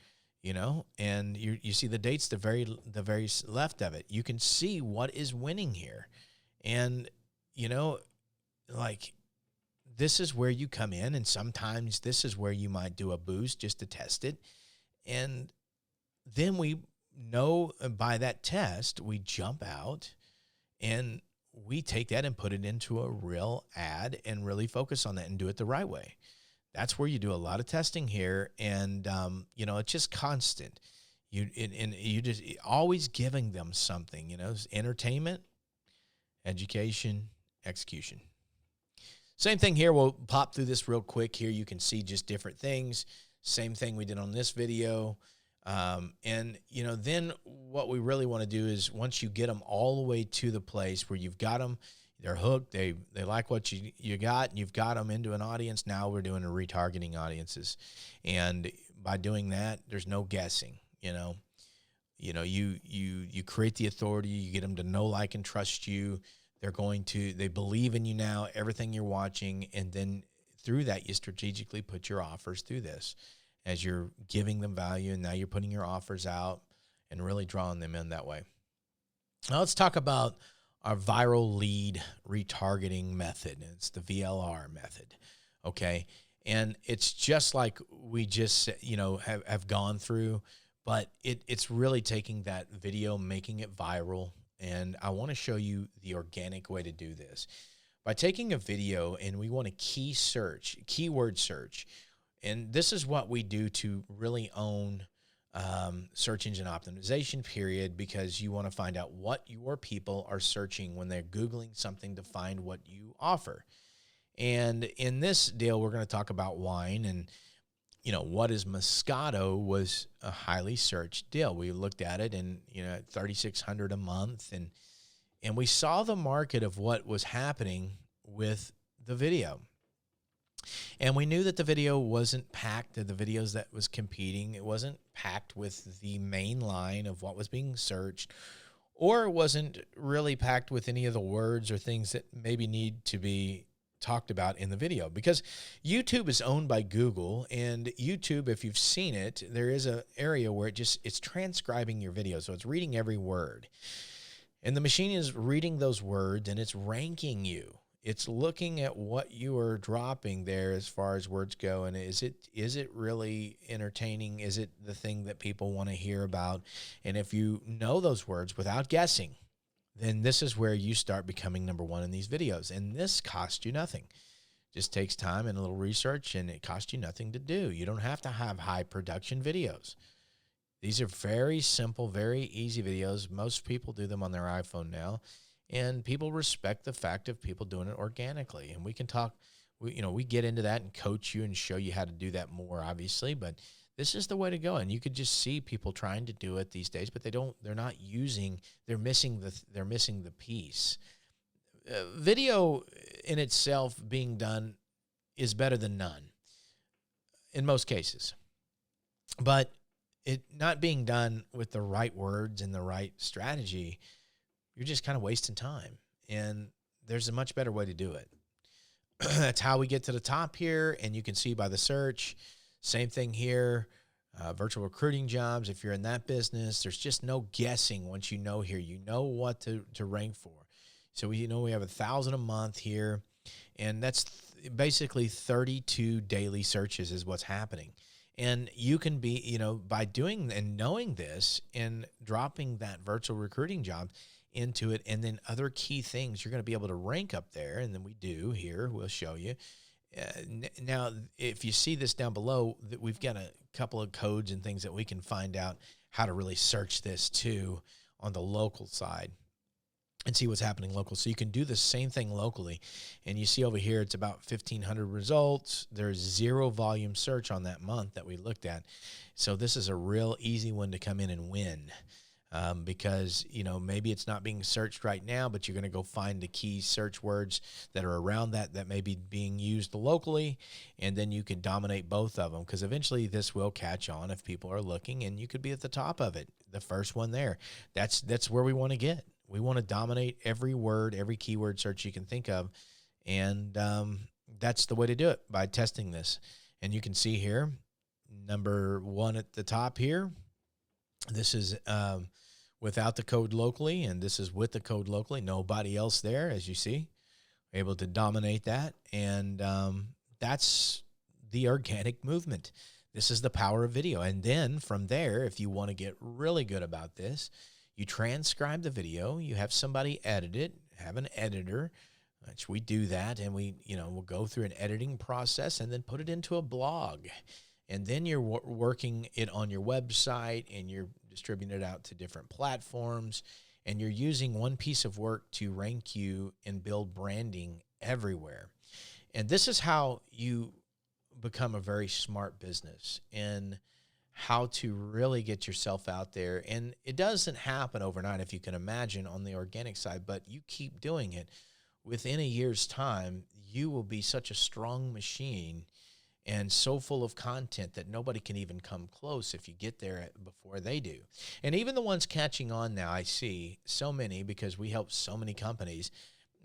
and you see the dates, the very left of it, you can see what is winning here. And, this is where you come in, and sometimes this is where you might do a boost just to test it. And then we know by that test, we jump out and we take that and put it into a real ad and really focus on that and do it the right way. That's where you do a lot of testing here. And, it's just constant. You just always giving them something, entertainment, education, execution. Same thing here. We'll pop through this real quick here. You can see just different things. Same thing we did on this video. Then what we really want to do is once you get them all the way to the place where you've got them, They're hooked. They like what you got, and you've got them into an audience. Now we're doing a retargeting audiences, and by doing that, there's no guessing. You create the authority. You get them to know, like, and trust you. They believe in you now. Everything you're watching, and then through that, you strategically put your offers through this, as you're giving them value, and now you're putting your offers out and really drawing them in that way. Now let's talk about our viral lead retargeting method. It's the VLR method, okay? And it's just like we just, have gone through, but it's really taking that video, making it viral. And I want to show you the organic way to do this. By taking a video, and we want to keyword search, and this is what we do to really own search engine optimization, period, because you want to find out what your people are searching when they're Googling something to find what you offer. And in this deal, we're going to talk about wine, and what is Moscato was a highly searched deal. We looked at it, and at $3,600 a month, and we saw the market of what was happening with the video. And we knew that the video wasn't packed, the videos that was competing, it wasn't packed with the main line of what was being searched, or it wasn't really packed with any of the words or things that maybe need to be talked about in the video. Because YouTube is owned by Google, and YouTube, if you've seen it, there is an area where it's transcribing your video. So it's reading every word. And the machine is reading those words, and it's ranking you. It's looking at what you are dropping there as far as words go, and is it really entertaining? Is it the thing that people want to hear about? And if you know those words without guessing, then this is where you start becoming number one in these videos. And this costs you nothing. Just takes time and a little research, and it costs you nothing to do. You don't have to have high production videos. These are very simple, very easy videos. Most people do them on their iPhone now. And people respect the fact of people doing it organically. And we can talk, we get into that and coach you and show you how to do that more, obviously. But this is the way to go. And you could just see people trying to do it these days, but they're missing the piece. Video in itself being done is better than none in most cases. But it not being done with the right words and the right strategy, you're just kind of wasting time. And there's a much better way to do it. That's how we get to the top here. And you can see by the search, same thing here, virtual recruiting jobs. If you're in that business, there's just no guessing. Once you know here, you know what to rank for. So we have 1,000 a month here, and that's basically 32 daily searches is what's happening. And you can be, by doing and knowing this and dropping that virtual recruiting job into it, and then other key things, you're going to be able to rank up there. And then we do here, we'll show you. Now, if you see this down below, that we've got a couple of codes and things that we can find out how to really search this too on the local side and see what's happening local. So you can do the same thing locally. And you see over here, it's about 1,500 results. There's 0 volume search on that month that we looked at. So this is a real easy one to come in and win. Because, maybe it's not being searched right now, but you're going to go find the key search words that are around that may be being used locally, and then you can dominate both of them, because eventually this will catch on if people are looking, and you could be at the top of it, the first one there. That's where we want to get. We want to dominate every word, every keyword search you can think of, and that's the way to do it, by testing this. And you can see here, number 1 at the top here, this is without the code locally, and this is with the code locally. Nobody else there, as you see. Able to dominate that, and that's the organic movement. This is the power of video. And then from there, if you want to get really good about this, you transcribe the video. You have somebody edit it, have an editor, which we do that, and we'll go through an editing process and then put it into a blog. And then you're working it on your website, and you're distributing it out to different platforms, and you're using one piece of work to rank you and build branding everywhere. And this is how you become a very smart business, and how to really get yourself out there. And it doesn't happen overnight, if you can imagine, on the organic side, but you keep doing it. within a year's time, you will be such a strong machine and so full of content that nobody can even come close if you get there before they do. And even the ones catching on now, I see so many, because we help so many companies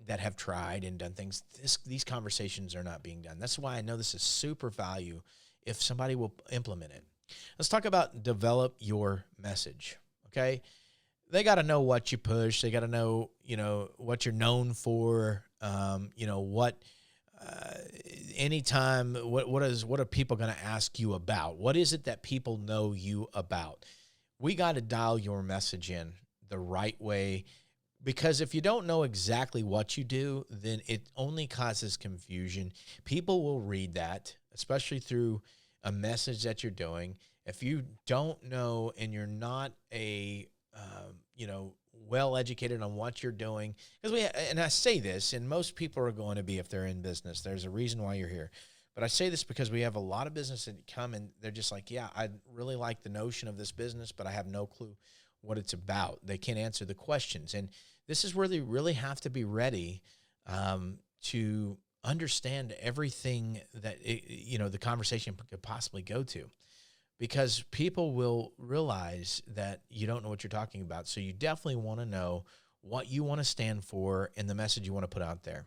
that have tried and done things. These conversations are not being done. That's why I know this is super value if somebody will implement it. Let's talk about develop your message, okay? They got to know what you push. They got to know, what you're known for, what anytime, what are people going to ask you about? What is it that people know you about? We got to dial your message in the right way, because if you don't know exactly what you do, then it only causes confusion. People will read that, especially through a message that you're doing. If you don't know and you're not well educated on what you're doing, because and I say this, and most people are going to be, if they're in business, there's a reason why you're here. But I say this because we have a lot of business that come and they're just like, yeah, I really like the notion of this business, but I have no clue what it's about. They can't answer the questions. And this is where they really have to be ready to understand everything that, the conversation could possibly go to, because people will realize that you don't know what you're talking about. So you definitely want to know what you want to stand for and the message you want to put out there.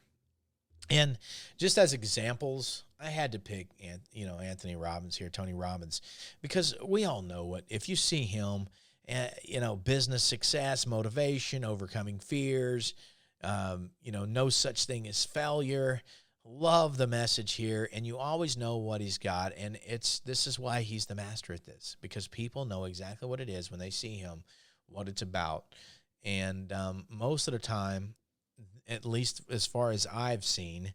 And just as examples, I had to pick, Anthony Robbins here, Tony Robbins, because we all know if you see him, business success, motivation, overcoming fears, no such thing as failure. Love the message here, and you always know what he's got, and this is why he's the master at this, because people know exactly what it is when they see him, what it's about. And most of the time, at least as far as I've seen,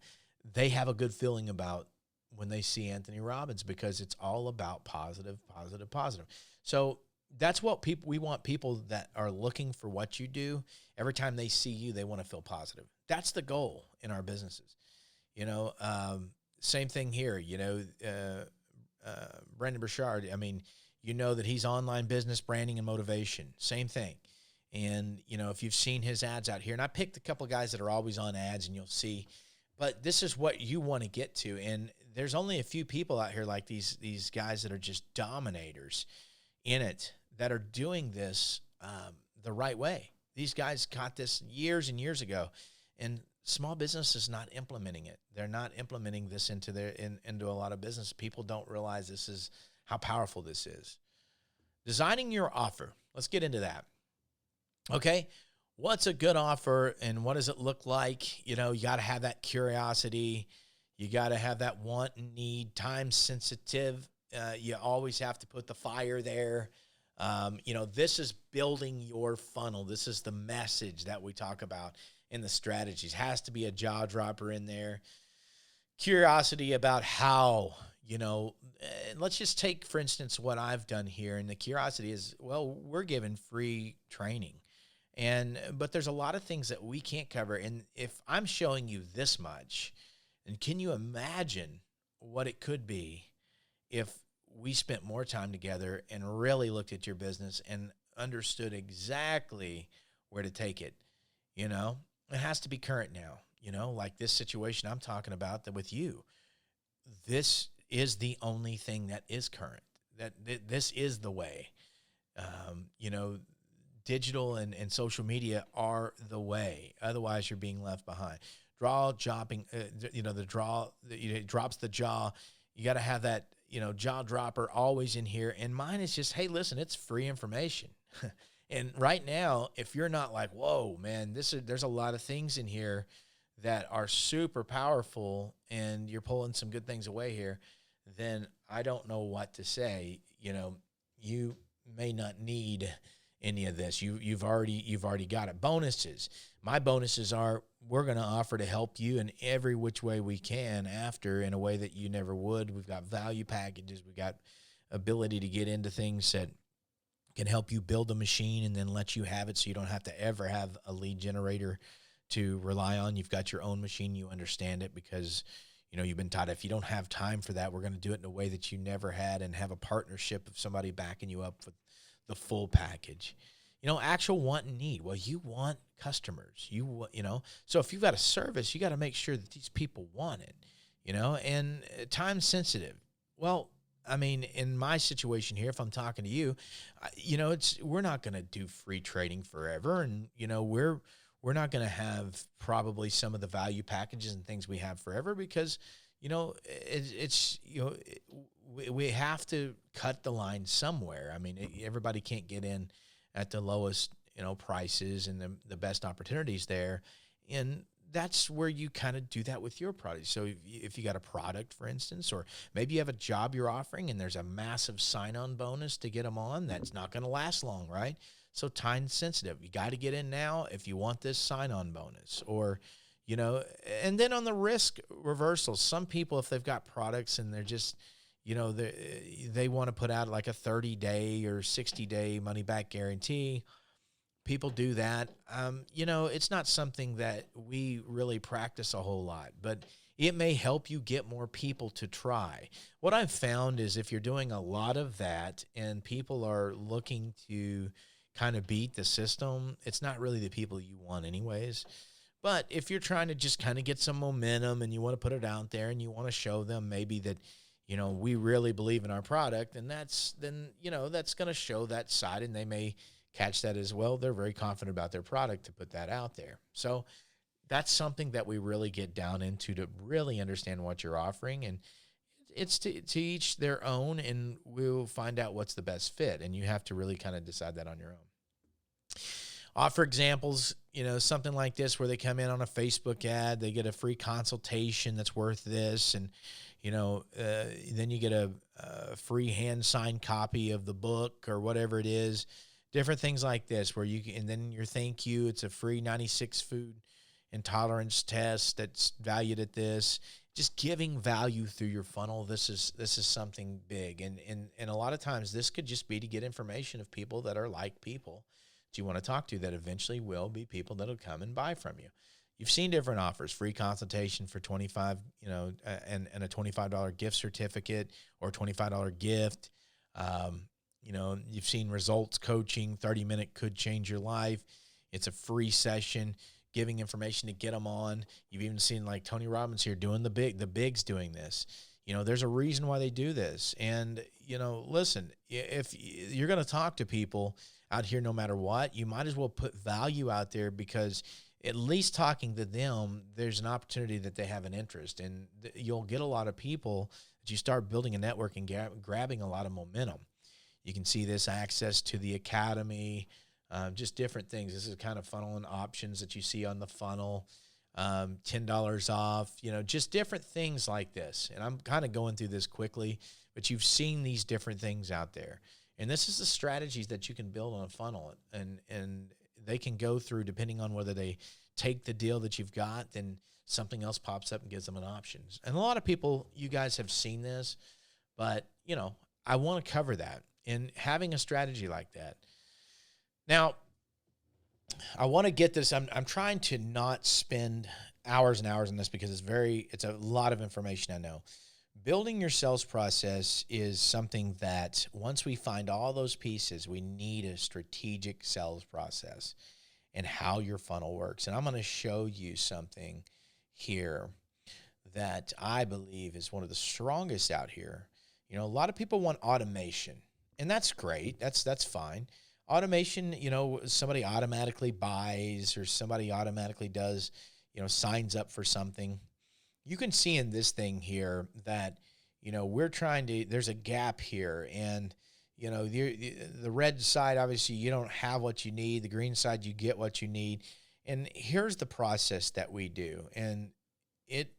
they have a good feeling about when they see Anthony Robbins, because it's all about positive, positive, positive. So that's what we want people that are looking for what you do. Every time they see you, they want to feel positive. That's the goal in our businesses. Same thing here, Brendan Burchard. I mean, that he's online business, branding, and motivation. Same thing. And, if you've seen his ads out here, and I picked a couple of guys that are always on ads, and you'll see, but this is what you want to get to. And there's only a few people out here like these guys that are just dominators in it, that are doing this the right way. These guys caught this years and years ago, and small business is not implementing it. They're not implementing this into a lot of business. People don't realize this is how powerful this is. Designing your offer. Let's get into that. Okay. What's a good offer, and what does it look like? You got to have that curiosity. You got to have that want and need, time sensitive. You always have to put the fire there. This is building your funnel. This is the message that we talk about in the strategies. Has to be a jaw dropper in there. Curiosity about how, let's just take, for instance, what I've done here. And the curiosity is, well, we're given free training. But there's a lot of things that we can't cover. And if I'm showing you this much, and can you imagine what it could be if we spent more time together and really looked at your business and understood exactly where to take it? It has to be current now, like this situation I'm talking about that with you. This is the only thing that is current, that this is the way. Digital and social media are the way. Otherwise, you're being left behind. Dropping, it drops the jaw. You got to have that, jaw dropper always in here. And mine is just, hey, listen, it's free information. And right now, if you're not like, whoa, man, there's a lot of things in here that are super powerful, and you're pulling some good things away here, then I don't know what to say. You may not need any of this. You've already got it. Bonuses. My bonuses are, we're going to offer to help you in every which way we can after, in a way that you never would. We've got value packages. We've got ability to get into things that can help you build a machine and then let you have it, so you don't have to ever have a lead generator to rely on. You've got your own machine. You understand it because, you've been taught, if you don't have time for that, we're going to do it in a way that you never had, and have a partnership of somebody backing you up with the full package. Actual want and need. Well, you want customers. So if you've got a service, you got to make sure that these people want it, and time sensitive. Well, I mean, in my situation here, if I'm talking to you, we're not going to do free trading forever, and we're not going to have probably some of the value packages and things we have forever because we have to cut the line somewhere. I mean, everybody can't get in at the lowest prices and the best opportunities there, and that's where you kind of do that with your product. So if you got a product, for instance, or maybe you have a job you're offering and there's a massive sign-on bonus to get them on, that's not going to last long, right? So time sensitive. You got to get in now if you want this sign-on bonus, or and then on the risk reversals, some people, if they've got products and they're just they want to put out like a 30-day or 60-day money-back guarantee. People do that. It's not something that we really practice a whole lot, but it may help you get more people to try. What I've found is if you're doing a lot of that and people are looking to kind of beat the system, it's not really the people you want anyways. But if you're trying to just kind of get some momentum and you want to put it out there and you want to show them maybe that, we really believe in our product, and that's going to show that side, and they may catch that as well. They're very confident about their product to put that out there. So that's something that we really get down into to really understand what you're offering. And it's to each their own, and we'll find out what's the best fit. And you have to really kind of decide that on your own. Offer examples, something like this where they come in on a Facebook ad, they get a free consultation that's worth this. And, then you get a free hand-signed copy of the book or whatever it is. Different things like this where and then your thank you, it's a free 96 food intolerance test that's valued at this. Just giving value through your funnel. This is something big. And a lot of times this could just be to get information of people that are like people that you want to talk to that eventually will be people that'll come and buy from you. You've seen different offers, free consultation for $25, and a $25 gift certificate or $25 gift. You've seen results coaching, 30-minute could change your life. It's a free session, giving information to get them on. You've even seen like Tony Robbins here doing the bigs doing this. There's a reason why they do this. And, listen, if you're going to talk to people out here, no matter what, you might as well put value out there, because at least talking to them, there's an opportunity that they have an interest, and you'll get a lot of people that you start building a network and grabbing a lot of momentum. You can see this access to the academy, just different things. This is kind of funnel and options that you see on the funnel, $10 off, just different things like this. And I'm kind of going through this quickly, but you've seen these different things out there. And this is the strategies that you can build on a funnel, and they can go through depending on whether they take the deal that you've got, then something else pops up and gives them an option. And a lot of people, you guys have seen this, but, I want to cover that. And having a strategy like that. Now, I want to get this. I'm trying to not spend hours and hours on this because it's a lot of information, I know. Building your sales process is something that once we find all those pieces, we need a strategic sales process and how your funnel works. And I'm going to show you something here that I believe is one of the strongest out here. A lot of people want automation. And that's great. That's fine. Automation, somebody automatically buys or somebody automatically does, signs up for something. You can see in this thing here that, there's a gap here. And, the red side, obviously, you don't have what you need. The green side, you get what you need. And here's the process that we do. And it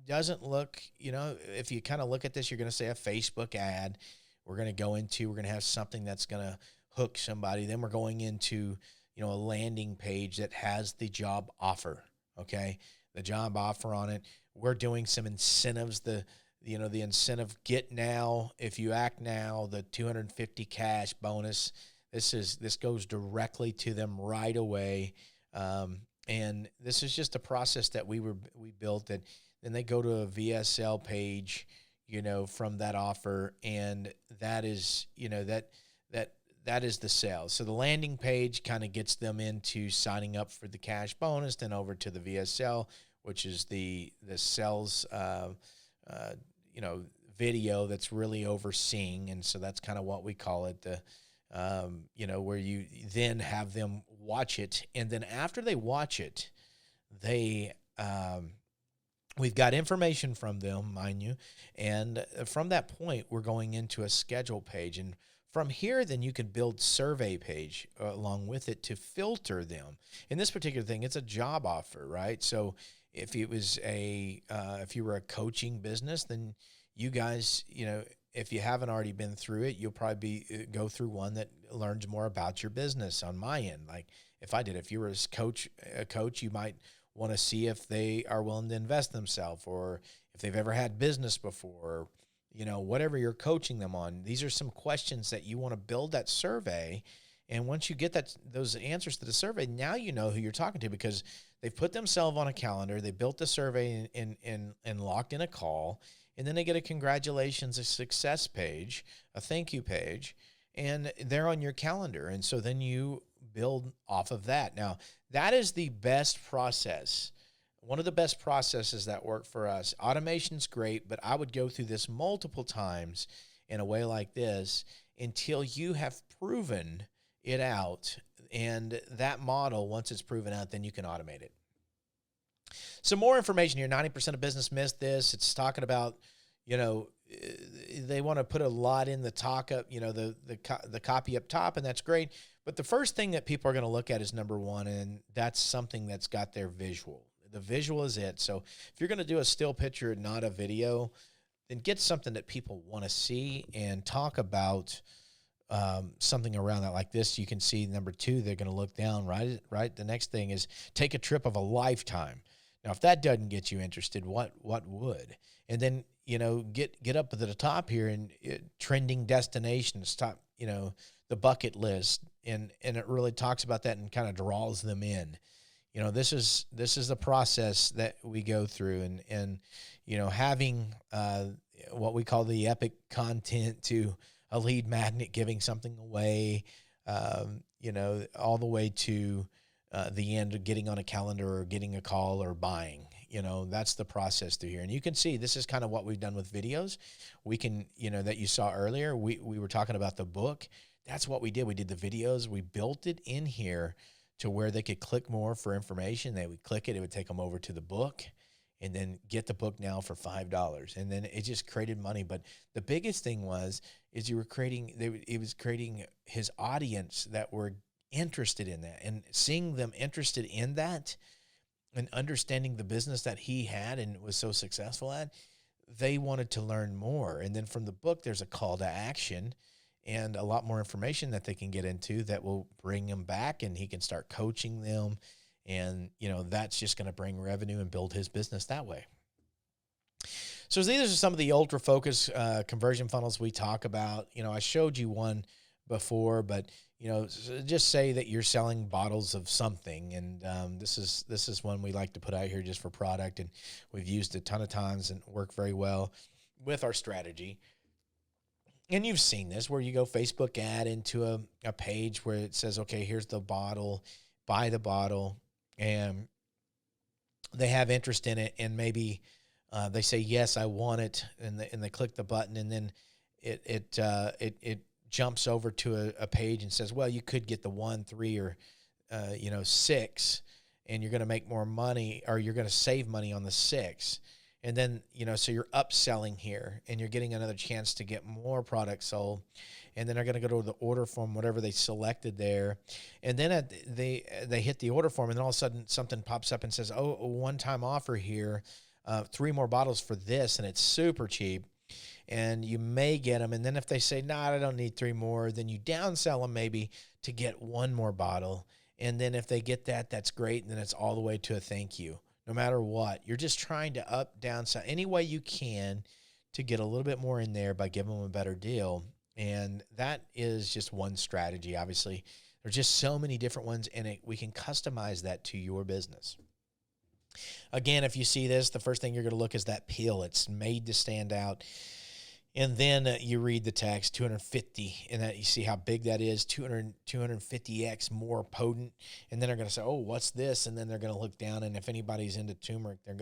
doesn't look, if you kind of look at this, you're going to say a Facebook ad. We're going to have something that's going to hook somebody. Then we're going into, a landing page that has the job offer. Okay. The job offer on it. We're doing some incentives. The incentive, get now, if you act now, the 250 cash bonus. This goes directly to them right away. And this is just a process that we built that then they go to a VSL page, from that offer. And that is, that is the sales. So the landing page kind of gets them into signing up for the cash bonus, then over to the VSL, which is the sales, you know, video that's really overseeing. And so that's kind of what we call it, the, you know, where you then have them watch it. And then after they watch it, they, we've got information from them, mind you. And from that point, we're going into a schedule page. And from here, then you can build survey page along with it to filter them. In this particular thing, it's a job offer, right? So if it was if you were a coaching business, then you guys, you know, if you haven't already been through it, you'll probably go through one that learns more about your business on my end. Like if I did, if you were a coach, you might want to see if they are willing to invest themselves, or if they've ever had business before, you know, whatever you're coaching them on. These are some questions that you want to build that survey. And once you get those answers to the survey, now you know who you're talking to, because they've put themselves on a calendar, they built the survey and locked in a call, and then they get a congratulations, a success page, a thank you page, and they're on your calendar. And so then you build off of that. Now, that is the best process. One of the best processes that work for us. Automation's great, but I would go through this multiple times in a way like this until you have proven it out. And that model, once it's proven out, then you can automate it. Some more information here. 90% of business missed this. It's talking about, you know, they want to put a lot in the talk up, you know, the copy up top, and that's great. But the first thing that people are going to look at is number one, and that's something that's got their visual. The visual is it. So if you're going to do a still picture, not a video, then get something that people want to see and talk about something around that like this. You can see number two, they're going to look down, right? The next thing is take a trip of a lifetime. Now, if that doesn't get you interested, what would? And then, you know, get up to the top here and trending destinations, top, you know, the bucket list, and it really talks about that and kind of draws them in. You know, this is the process that we go through, and you know, having what we call the epic content to a lead magnet, giving something away, you know, all the way to the end of getting on a calendar or getting a call or buying. You know, that's the process through here. And you can see this is kind of what we've done with videos. We can, you know, that you saw earlier, we were talking about the book. That's what we did. We did the videos. We built it in here to where they could click more for information. They would click it. It would take them over to the book, and then get the book now for $5. And then it just created money. But the biggest thing is you were creating, it was creating his audience that were interested in that, and seeing them interested in that and understanding the business that he had and was so successful at, they wanted to learn more. And then from the book, there's a call to action and a lot more information that they can get into that will bring them back, and he can start coaching them. And, you know, that's just going to bring revenue and build his business that way. So these are some of the ultra focus conversion funnels we talk about. You know, I showed you one before, but, you know, just say that you're selling bottles of something. And this is one we like to put out here just for product. And we've used it a ton of times and worked very well with our strategy. And you've seen this where you go Facebook ad into a page where it says, okay, here's the bottle, buy the bottle, and they have interest in it, and maybe they say, yes, I want it, and they click the button, and then it jumps over to a page and says, well, you could get the 1, 3, or 6, and you're going to make more money, or you're going to save money on the 6. And then, you know, so you're upselling here, and you're getting another chance to get more products sold. And then they're going to go to the order form, whatever they selected there. And then they hit the order form, and then all of a sudden something pops up and says, oh, a one-time offer here, 3 more bottles for this, and it's super cheap. And you may get them. And then if they say, no, I don't need 3 more, then you downsell them maybe to get 1 more bottle. And then if they get that, that's great. And then it's all the way to a thank you. No matter what, you're just trying to up, downsell any way you can to get a little bit more in there by giving them a better deal. And that is just one strategy. Obviously, there's just so many different ones, and we can customize that to your business. Again, if you see this, the first thing you're going to look is that peel. It's made to stand out. And then you read the text 250, and that you see how big that is, 250x more potent. And then they're going to say, oh, what's this? And then they're going to look down, and if anybody's into turmeric, they're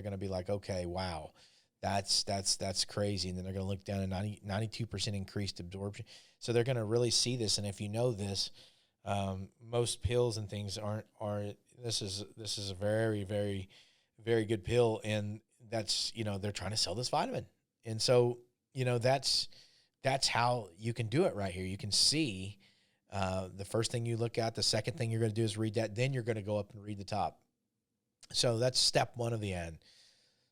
going to be like, okay, wow, that's crazy. And then they're going to look down at 92% increased absorption. So they're going to really see this. And if you know this, most pills and things aren't. This is a very, very, very good pill, and that's, they're trying to sell this vitamin. And so, that's how you can do it right here. You can see the first thing you look at, the second thing you're going to do is read that, then you're going to go up and read the top. So that's step one of the end.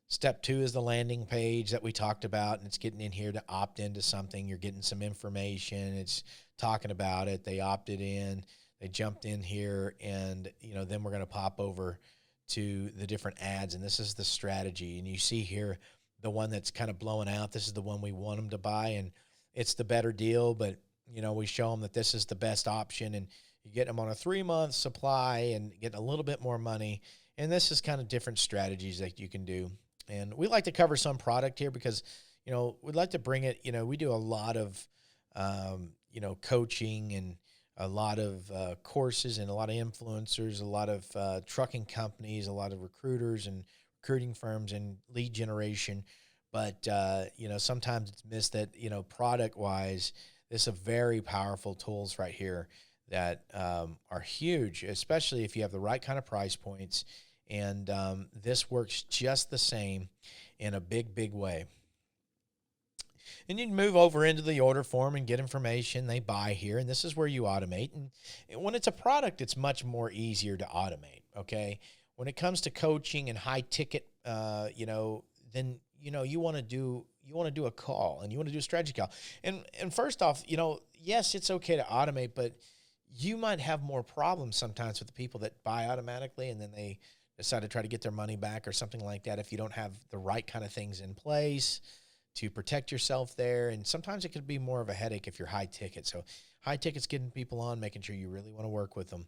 Step two is the landing page that we talked about, and it's getting in here to opt into something. You're getting some information. It's talking about it. They opted in. They jumped in here, and, then we're going to pop over to the different ads, and this is the strategy. And you see here the one that's kind of blowing out. This is the one we want them to buy, and it's the better deal, but, we show them that this is the best option, and you get them on a 3-month supply and get a little bit more money. And this is kind of different strategies that you can do. And we like to cover some product here because, we'd like to bring it, we do a lot of, coaching and a lot of courses and a lot of influencers, a lot of trucking companies, a lot of recruiters and recruiting firms and lead generation. But, sometimes it's missed that, product-wise, this is a very powerful tools right here that are huge, especially if you have the right kind of price points. And this works just the same in a big, big way. And you move over into the order form and get information. They buy here, and this is where you automate. And when it's a product, it's much more easier to automate, okay? When it comes to coaching and high ticket, then, you want to do a call, and you want to do a strategy call. And first off, yes, it's okay to automate, but you might have more problems sometimes with the people that buy automatically, and then they decide to try to get their money back or something like that if you don't have the right kind of things in place to protect yourself there. And sometimes it could be more of a headache if you're high ticket. So high ticket's getting people on, making sure you really want to work with them.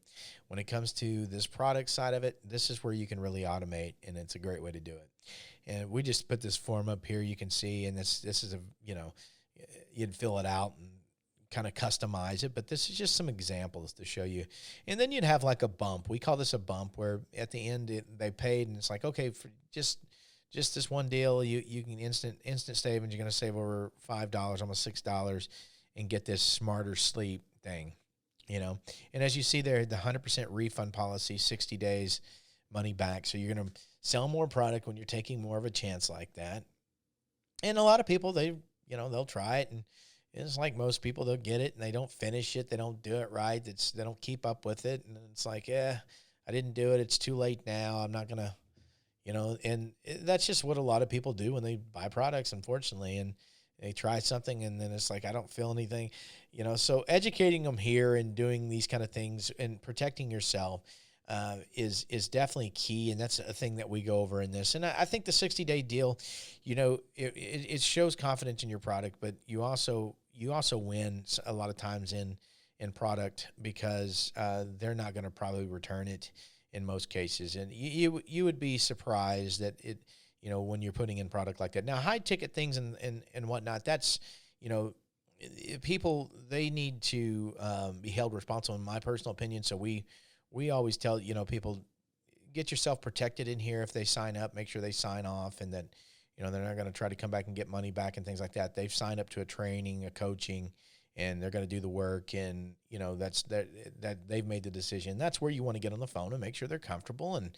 When it comes to this product side of it, this is where you can really automate, and it's a great way to do it. And we just put this form up here, you can see, and this is you'd fill it out and kind of customize it, but this is just some examples to show you. And then you'd have like a bump. We call this a bump, where at the end they paid, and it's like, okay, for just this one deal, you can instant savings. You're going to save over $5, almost $6, and get this smarter sleep thing, And as you see there, the 100% refund policy, 60 days money back. So you're going to sell more product when you're taking more of a chance like that. And a lot of people, they'll try it, and it's like most people, they'll get it and they don't finish it. They don't do it right. They don't keep up with it. And it's like, I didn't do it. It's too late now. I'm not going to, and that's just what a lot of people do when they buy products, unfortunately. And they try something, and then it's like, I don't feel anything, so educating them here and doing these kind of things and protecting yourself is definitely key. And that's a thing that we go over in this. And I think the 60-day deal, it shows confidence in your product, but you also win a lot of times in product because they're not going to probably return it in most cases. And you would be surprised that it, when you're putting in product like that. Now, high ticket things and whatnot, that's, people, they need to be held responsible, in my personal opinion. So we always tell, people, get yourself protected in here. If they sign up, make sure they sign off, and that, they're not going to try to come back and get money back and things like that. They've signed up to a training, a coaching, and they're going to do the work. And, that's that they've made the decision. That's where you want to get on the phone and make sure they're comfortable and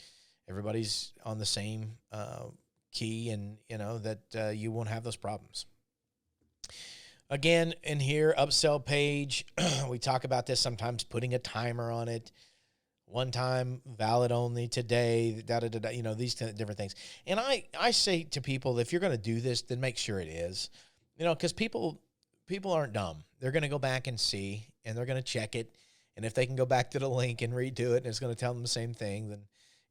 everybody's on the same key, and, that you won't have those problems. Again, in here, upsell page, we talk about this sometimes, putting a timer on it. One time, valid only, today, these different things. And I say to people, if you're going to do this, then make sure it is, because people aren't dumb. They're going to go back and see, and they're going to check it. And if they can go back to the link and redo it, and it's going to tell them the same thing, then,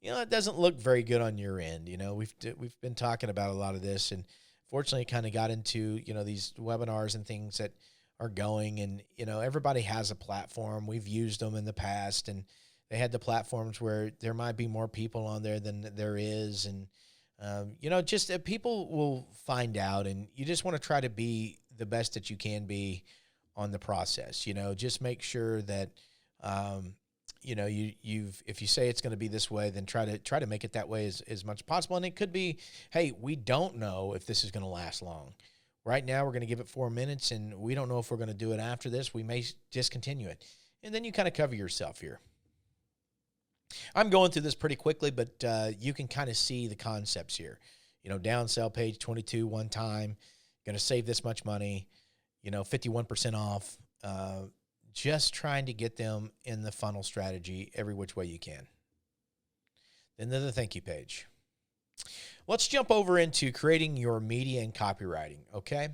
it doesn't look very good on your end. We've been talking about a lot of this, and fortunately, it kind of got into, these webinars and things that are going, and, everybody has a platform. We've used them in the past, and they had the platforms where there might be more people on there than there is. And Just people will find out, and you just want to try to be the best that you can be on the process. Just make sure that, if you say it's going to be this way, then try to make it that way as much as possible. And it could be, hey, we don't know if this is going to last long. Right now, we're going to give it 4 minutes, and we don't know if we're going to do it after this. We may discontinue it. And then you kind of cover yourself here. I'm going through this pretty quickly, but you can kind of see the concepts here. Downsell page 22 one time, going to save this much money, 51% off. Just trying to get them in the funnel strategy every which way you can. Then the thank you page. Let's jump over into creating your media and copywriting, okay?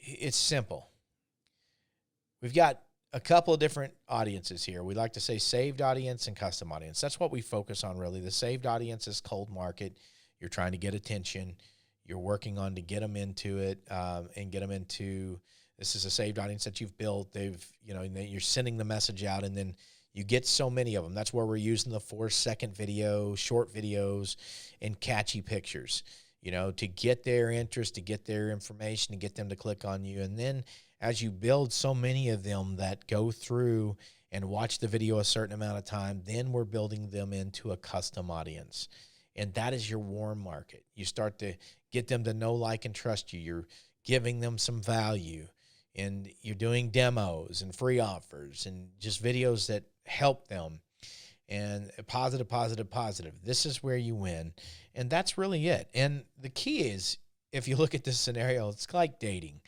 It's simple. We've got a couple of different audiences here. We like to say saved audience and custom audience. That's what we focus on, really. The saved audience is cold market. You're trying to get attention. You're working on to get them into it and get them into, this is a saved audience that you've built. You're sending the message out, and then you get so many of them. That's where we're using the 4-second video, short videos, and catchy pictures, to get their interest, to get their information, to get them to click on you. And then as you build so many of them that go through and watch the video a certain amount of time, then we're building them into a custom audience. And that is your warm market. You start to get them to know, like, and trust you. You're giving them some value, and you're doing demos and free offers and just videos that help them, and positive, positive, positive. This is where you win. And that's really it. And the key is, if you look at this scenario, it's like dating.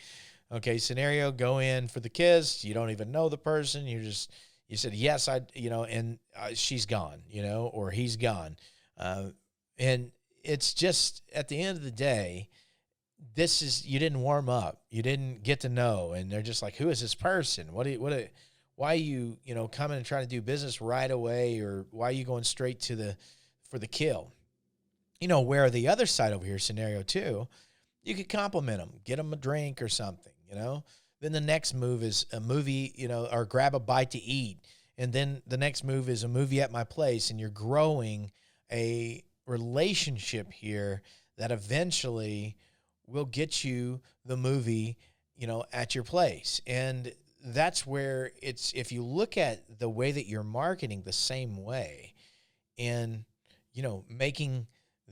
Okay, scenario, go in for the kiss. You don't even know the person. You said, yes, and she's gone, or he's gone. And it's just, at the end of the day, you didn't warm up. You didn't get to know. And they're just like, who is this person? Why are you, coming and trying to do business right away? Or why are you going straight for the kill? Where the other side over here, scenario 2, you could compliment them, get them a drink or something, Then the next move is a movie, or grab a bite to eat. And then the next move is a movie at my place. And you're growing a relationship here that eventually will get you the movie, at your place. And that's where if you look at the way that you're marketing the same way, and, making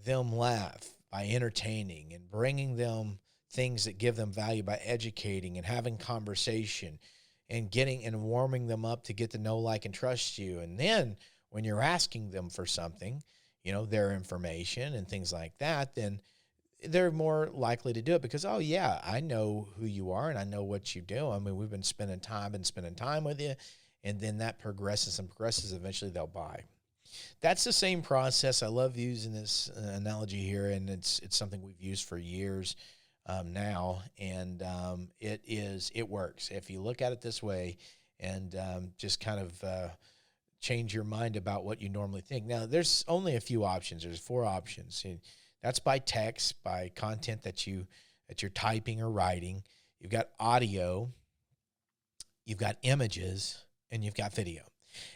them laugh by entertaining and bringing them things that give them value by educating and having conversation and getting and warming them up to get to know, like, and trust you. And then when you're asking them for something, their information and things like that, then they're more likely to do it because, oh yeah, I know who you are and I know what you do. I mean, we've been spending time with you. And then that progresses and progresses. Eventually they'll buy. That's the same process. I love using this analogy here, and it's something we've used for years now, and it works. If you look at it this way and just kind of change your mind about what you normally think. Now, there's only a few options. There's 4 options. And that's by text, by content that you're typing or writing. You've got audio, you've got images, and you've got video.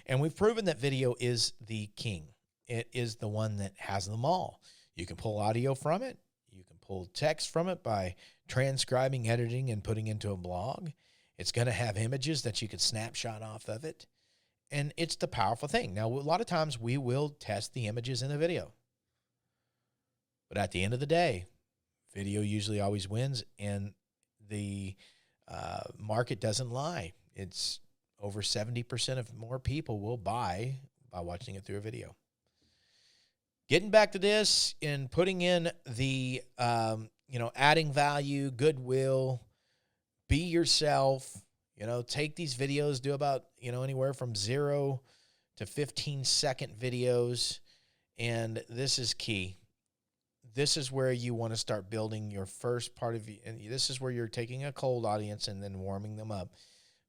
And we've proven that video is the king. It is the one that has them all. You can pull audio from it. You can pull text from it by transcribing, editing, and putting into a blog. It's going to have images that you could snapshot off of it. And it's the powerful thing. Now, a lot of times we will test the images in the video. But at the end of the day, video usually always wins, and the market doesn't lie. It's over 70% of more people will buy by watching it through a video. Getting back to this and putting in the, adding value, goodwill, be yourself, take these videos, do about, anywhere from 0 to 15-second videos. And this is key. This is where you want to start building your first part of you. And this is where you're taking a cold audience and then warming them up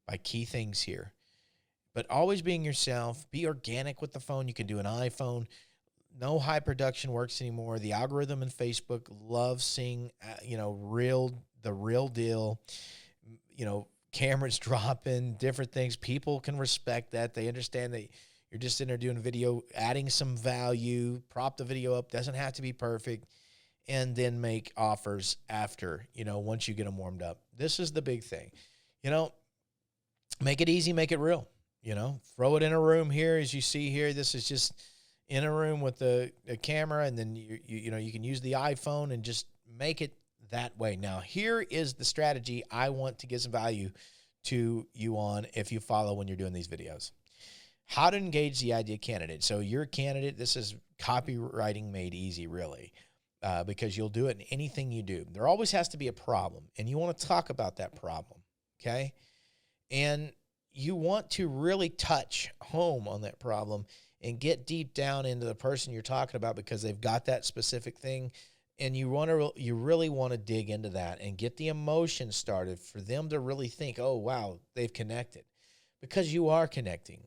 by key things here. But always being yourself. Be organic with the phone. You can do an iPhone. No high production works anymore. The algorithm in Facebook loves seeing, the real deal, cameras dropping, different things. People can respect that. They understand that, You're just in there doing video, adding some value, prop the video up. Doesn't have to be perfect. And then make offers after, once you get them warmed up. This is the big thing. Make it easy, make it real. Throw it in a room here, as you see here. This is just in a room with a camera, and then you can use the iPhone and just make it that way. Now, here is the strategy I want to give some value to you on if you follow when you're doing these videos. How to engage the ideal candidate. So you're a candidate. This is copywriting made easy, really, because you'll do it in anything you do. There always has to be a problem, and you want to talk about that problem, okay? And you want to really touch home on that problem and get deep down into the person you're talking about, because they've got that specific thing, and you really want to dig into that and get the emotion started for them to really think, oh, wow, they've connected, because you are connecting.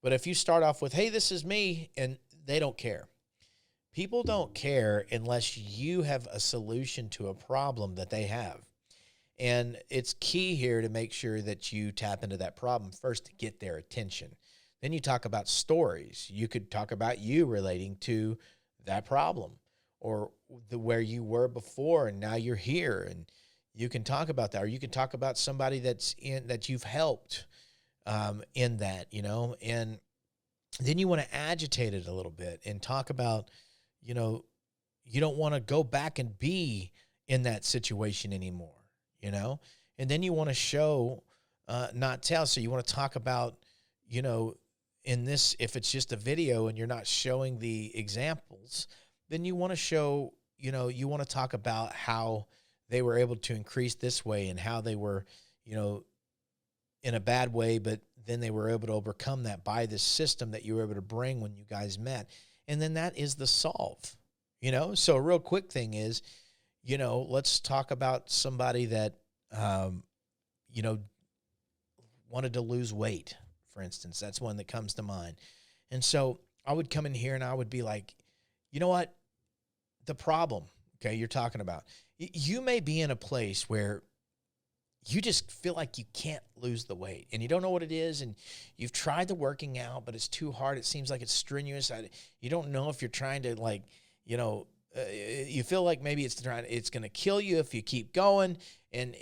But if you start off with, hey, this is me, and they don't care. People don't care unless you have a solution to a problem that they have. And it's key here to make sure that you tap into that problem first to get their attention. Then you talk about stories. You could talk about you relating to that problem, or where you were before and now you're here, and you can talk about that. Or you can talk about somebody that you've helped in that, and then you want to agitate it a little bit and talk about, you don't want to go back and be in that situation anymore. And then you want to show, not tell. So you want to talk about, in this, if it's just a video and you're not showing the examples, then you want to show, you want to talk about how they were able to increase this way, and how they were, in a bad way, but then they were able to overcome that by this system that you were able to bring when you guys met. And then that is the solve, So a real quick thing is, let's talk about somebody that, wanted to lose weight, for instance. That's one that comes to mind. And so I would come in here and I would be like, you know what? The problem, okay, you're talking about, you may be in a place where you just feel like you can't lose the weight, and you don't know what it is, and you've tried the working out, but it's too hard. It seems like it's strenuous. You don't know if you're trying to, you feel like maybe it's going to kill you if you keep going, and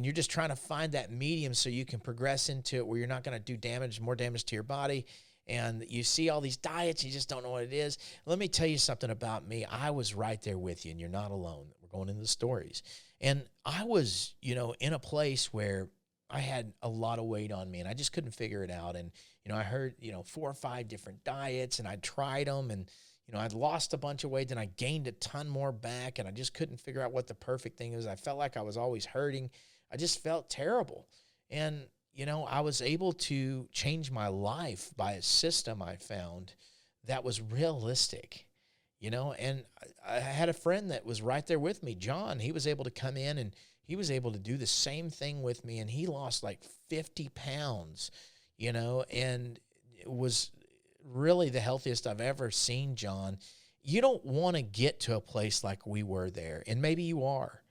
you're just trying to find that medium so you can progress into it where you're not going to do more damage to your body. And you see all these diets, you just don't know what it is. Let me tell you something about me. I was right there with you, and you're not alone. We're going into the stories. And I was, in a place where I had a lot of weight on me, and I just couldn't figure it out. And, I heard, 4 or 5 different diets, and I tried them, and, I'd lost a bunch of weight, and I gained a ton more back, and I just couldn't figure out what the perfect thing was. I felt like I was always hurting. I just felt terrible. And, I was able to change my life by a system I found that was realistic, and I had a friend that was right there with me, John. He was able to come in, and he was able to do the same thing with me, and he lost like 50 pounds, and it was really the healthiest I've ever seen John. You don't want to get to a place like we were there, and maybe you are.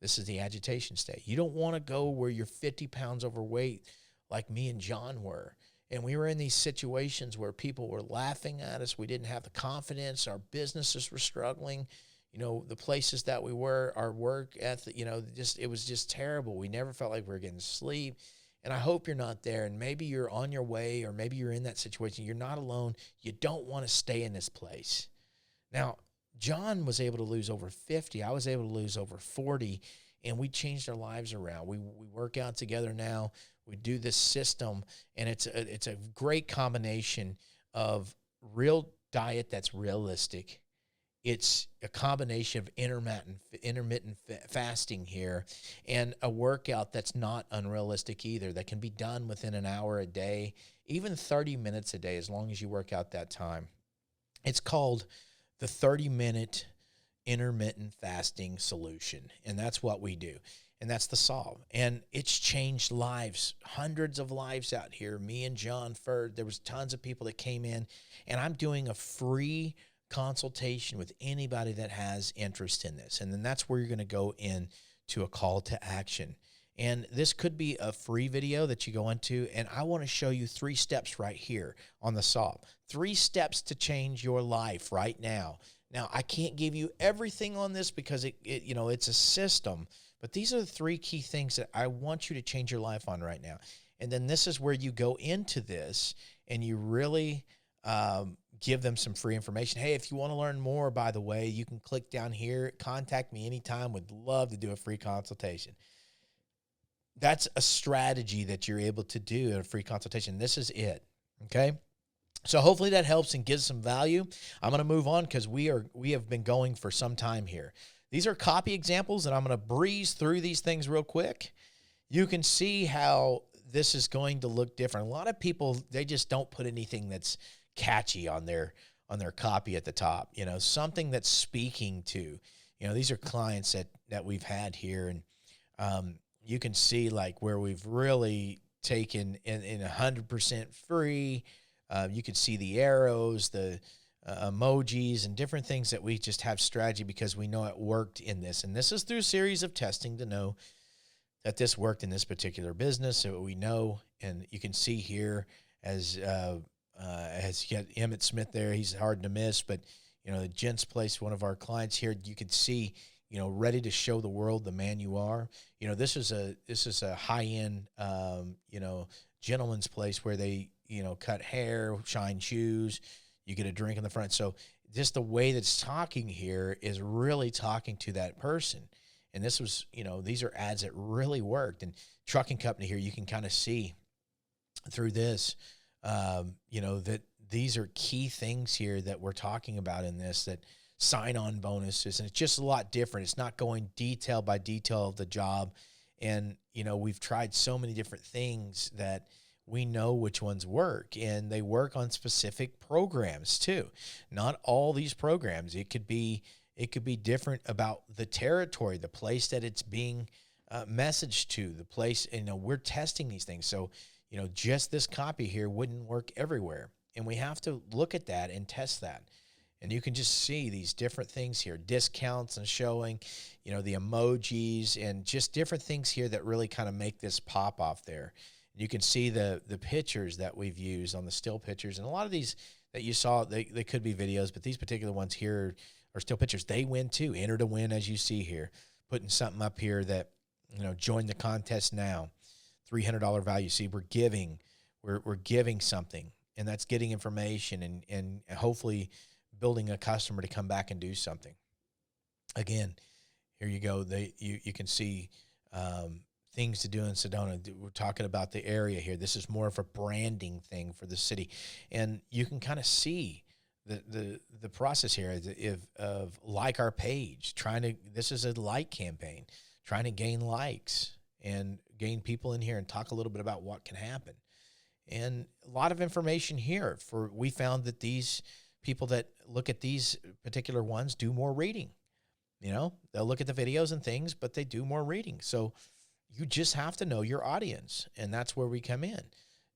This is the agitation state. You don't want to go where you're 50 pounds overweight like me and John were. And we were in these situations where people were laughing at us. We didn't have the confidence. Our businesses were struggling. The places that we were, our work ethic, it was just terrible. We never felt like we were getting sleep. And I hope you're not there. And maybe you're on your way, or maybe you're in that situation. You're not alone. You don't want to stay in this place. Now, John was able to lose over 50. I was able to lose over 40, and we changed our lives around. We work out together now. We do this system, and it's a great combination of real diet that's realistic. It's a combination of intermittent fasting here, and a workout that's not unrealistic either, that can be done within an hour a day, even 30 minutes a day, as long as you work out that time. It's called the 30-minute intermittent fasting solution, and that's what we do, and that's the solve. And it's changed lives, hundreds of lives out here. Me and John Ferd, there was tons of people that came in, and I'm doing a free consultation with anybody that has interest in this. And then that's where you're going to go in to a call to action. And this could be a free video that you go into, and I want to show you 3 steps right here on the saw. 3 steps to change your life right now. Now, I can't give you everything on this because it's a system, but these are the 3 key things that I want you to change your life on right now. And then this is where you go into this and you really give them some free information. Hey, if you want to learn more, by the way, you can click down here, contact me anytime. Would love to do a free consultation. That's a strategy that you're able to do in a free consultation. This is it, okay? So hopefully that helps and gives some value. I'm going to move on because we have been going for some time here. These are copy examples, and I'm going to breeze through these things real quick. You can see how this is going to look different. A lot of people, they just don't put anything that's catchy on their copy at the top. Something that's speaking to. These are clients that we've had here, and you can see like where we've really taken in 100% free. You can see the arrows, the emojis, and different things that we just have strategy because we know it worked in this. And this is through a series of testing to know that this worked in this particular business. So we know, and you can see here as you got Emmett Smith there, he's hard to miss, but the Gents Place, one of our clients here, you can see, ready to show the world the man you are. This is a high-end, gentleman's place where they, cut hair, shine shoes, you get a drink in the front. So just the way that's talking here is really talking to that person. And this was, these are ads that really worked. And trucking company here, you can kind of see through this, that these are key things here that we're talking about in this, that sign-on bonuses, and it's just a lot different. It's not going detail by detail of the job. And, we've tried so many different things that we know which ones work, and they work on specific programs too. Not all these programs. It could be different about the territory, the place that it's being messaged to, the place, we're testing these things. So, just this copy here wouldn't work everywhere. And we have to look at that and test that. And you can just see these different things here, discounts and showing, the emojis and just different things here that really kind of make this pop off there. You can see the pictures that we've used on the still pictures. And a lot of these that you saw, they could be videos, but these particular ones here are still pictures. They win too. Enter to win, as you see here. Putting something up here that, join the contest now. $300 value. See, we're giving something, and that's getting information and hopefully building a customer to come back and do something. Again, here you go. You can see things to do in Sedona. We're talking about the area here. This is more of a branding thing for the city, and you can kind of see the process here of like our page. This is a like campaign, trying to gain likes and gain people in here and talk a little bit about what can happen. And a lot of information here. We found that these people that look at these particular ones do more reading. They'll look at the videos and things, but they do more reading. So you just have to know your audience, and that's where we come in.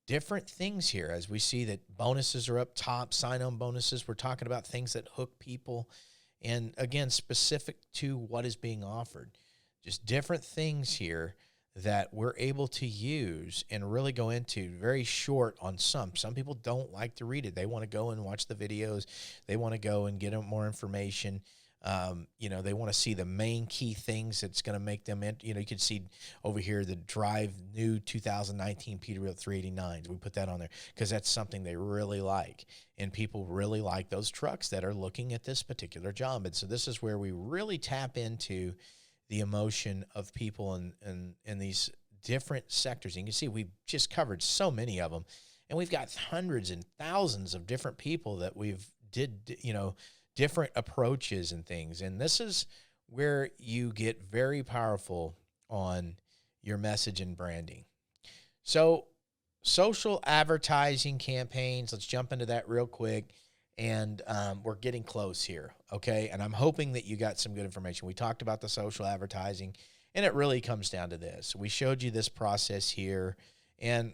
Different things here, as we see that bonuses are up top, sign-on bonuses. We're talking about things that hook people, and again, specific to what is being offered. Just different things here that we're able to use and really go into. Very short on some. Some people don't like to read it. They want to go and watch the videos. They want to go and get more information. They want to see the main key things that's going to make them, you can see over here the Drive new 2019 Peterbilt 389s. We put that on there because that's something they really like. And people really like those trucks that are looking at this particular job. And so this is where we really tap into the emotion of people in these different sectors. And you can see we've just covered so many of them. And we've got hundreds and thousands of different people that we've different approaches and things. And this is where you get very powerful on your message and branding. So social advertising campaigns, let's jump into that real quick. And we're getting close here, okay? And I'm hoping that you got some good information. We talked about the social advertising, and it really comes down to this. We showed you this process here, and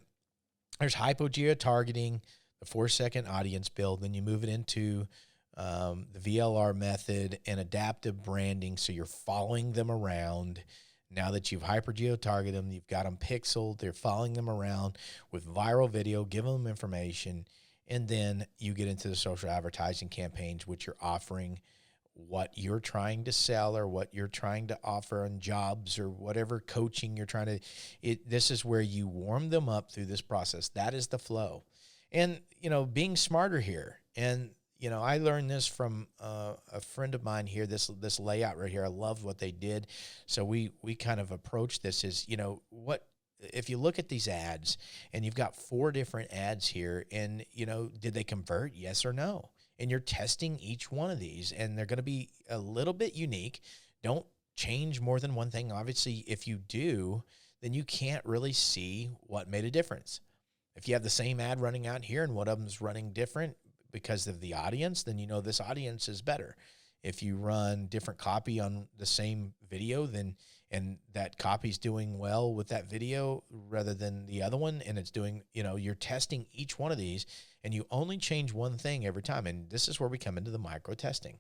there's hypogeo-targeting, the 4-second audience build, then you move it into the VLR method and adaptive branding, so you're following them around. Now that you've hyper geo-targeted them, you've got them pixeled, they're following them around with viral video, giving them information, and then you get into the social advertising campaigns, which you're offering what you're trying to sell or what you're trying to offer on jobs or whatever coaching you're trying to. This is where you warm them up through this process. That is the flow. And, being smarter here. And, I learned this from a friend of mine here, this layout right here. I love what they did. So we kind of approach this as, what, if you look at these ads and you've got 4 different ads here and, did they convert? Yes or no? And you're testing each one of these and they're going to be a little bit unique. Don't change more than one thing. Obviously, if you do, then you can't really see what made a difference. If you have the same ad running out here and one of them's running different because of the audience, then this audience is better. If you run different copy on the same video, and that copy's doing well with that video rather than the other one, and it's doing, you're testing each one of these, and you only change one thing every time. And this is where we come into the micro testing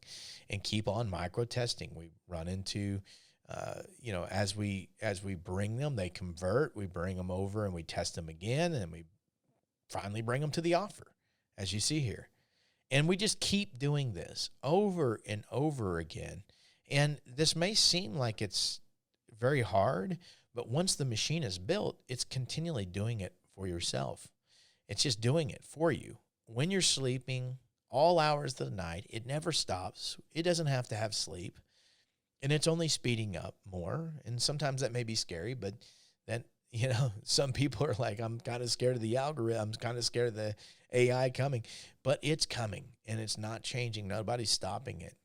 and keep on micro testing. We run into, as we bring them, they convert, we bring them over and we test them again, and we finally bring them to the offer, as you see here. And we just keep doing this over and over again. And this may seem like it's very hard, but once the machine is built, it's continually doing it for yourself. It's just doing it for you. When you're sleeping, all hours of the night, it never stops. It doesn't have to have sleep. And it's only speeding up more. And sometimes that may be scary, but then, some people are like, I'm kind of scared of the algorithm. I'm kind of scared of the AI coming, but it's coming and it's not changing. Nobody's stopping it.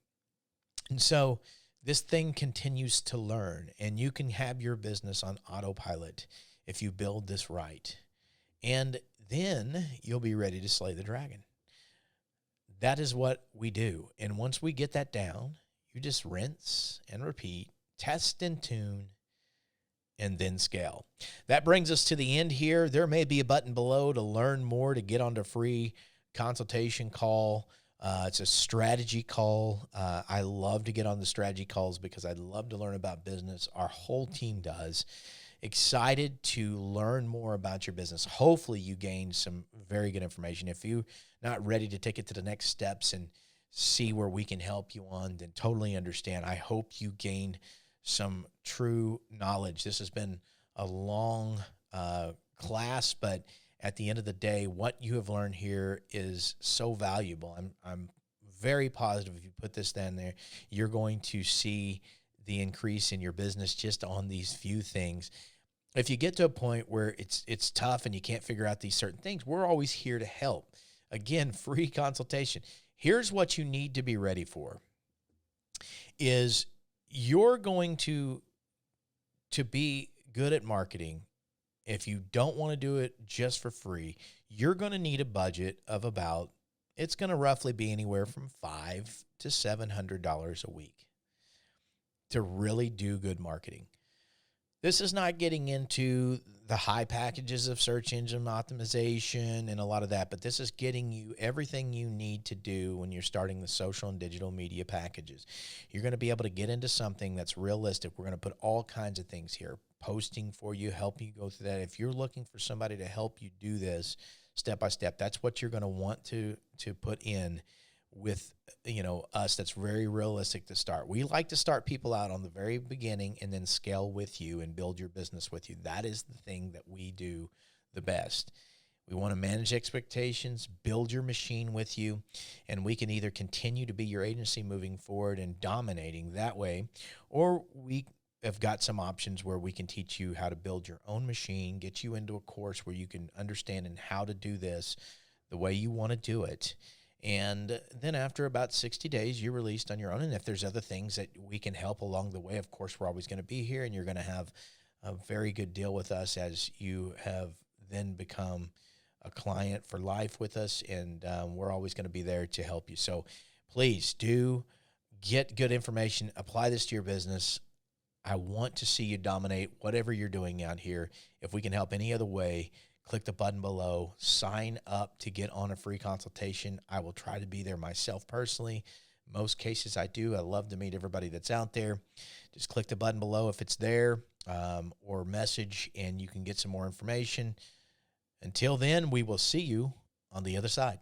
And so this thing continues to learn, and you can have your business on autopilot if you build this right. And then you'll be ready to slay the dragon. That is what we do. And once we get that down, you just rinse and repeat, test and tune, and then scale. That brings us to the end here. There may be a button below to learn more, to get on a free consultation call. It's a strategy call. I love to get on the strategy calls because I love to learn about business. Our whole team does. Excited to learn more about your business. Hopefully you gained some very good information. If you're not ready to take it to the next steps and see where we can help you on, then totally understand. I hope you gained some true knowledge. This has been a long class, but at the end of the day, what you have learned here is so valuable. I'm very positive if you put this down there, you're going to see the increase in your business just on these few things. If you get to a point where it's tough and you can't figure out these certain things, we're always here to help. Again, free consultation. Here's what you need to be ready for is you're going to be good at marketing. If you don't want to do it just for free, you're going to need a budget of about, it's going to roughly be anywhere from $500 to $700 a week to really do good marketing. This is not getting into the high packages of search engine optimization and a lot of that, but this is getting you everything you need to do when you're starting the social and digital media packages. You're going to be able to get into something that's realistic. We're going to put all kinds of things here, posting for you, help you go through that. If you're looking for somebody to help you do this step by step, that's what you're going to want to put in with, us. That's very realistic to start. We like to start people out on the very beginning and then scale with you and build your business with you. That is the thing that we do the best. We want to manage expectations, build your machine with you, and we can either continue to be your agency moving forward and dominating that way, or we have got some options where we can teach you how to build your own machine, get you into a course where you can understand and how to do this the way you want to do it. And then after about 60 days, you're released on your own. And if there's other things that we can help along the way, of course, we're always going to be here, and you're going to have a very good deal with us as you have then become a client for life with us. And we're always going to be there to help you. So please do get good information. Apply this to your business. I want to see you dominate whatever you're doing out here. If we can help any other way, click the button below, sign up to get on a free consultation. I will try to be there myself personally. Most cases I do. I love to meet everybody that's out there. Just click the button below if it's there. or message, and you can get some more information. Until then, we will see you on the other side.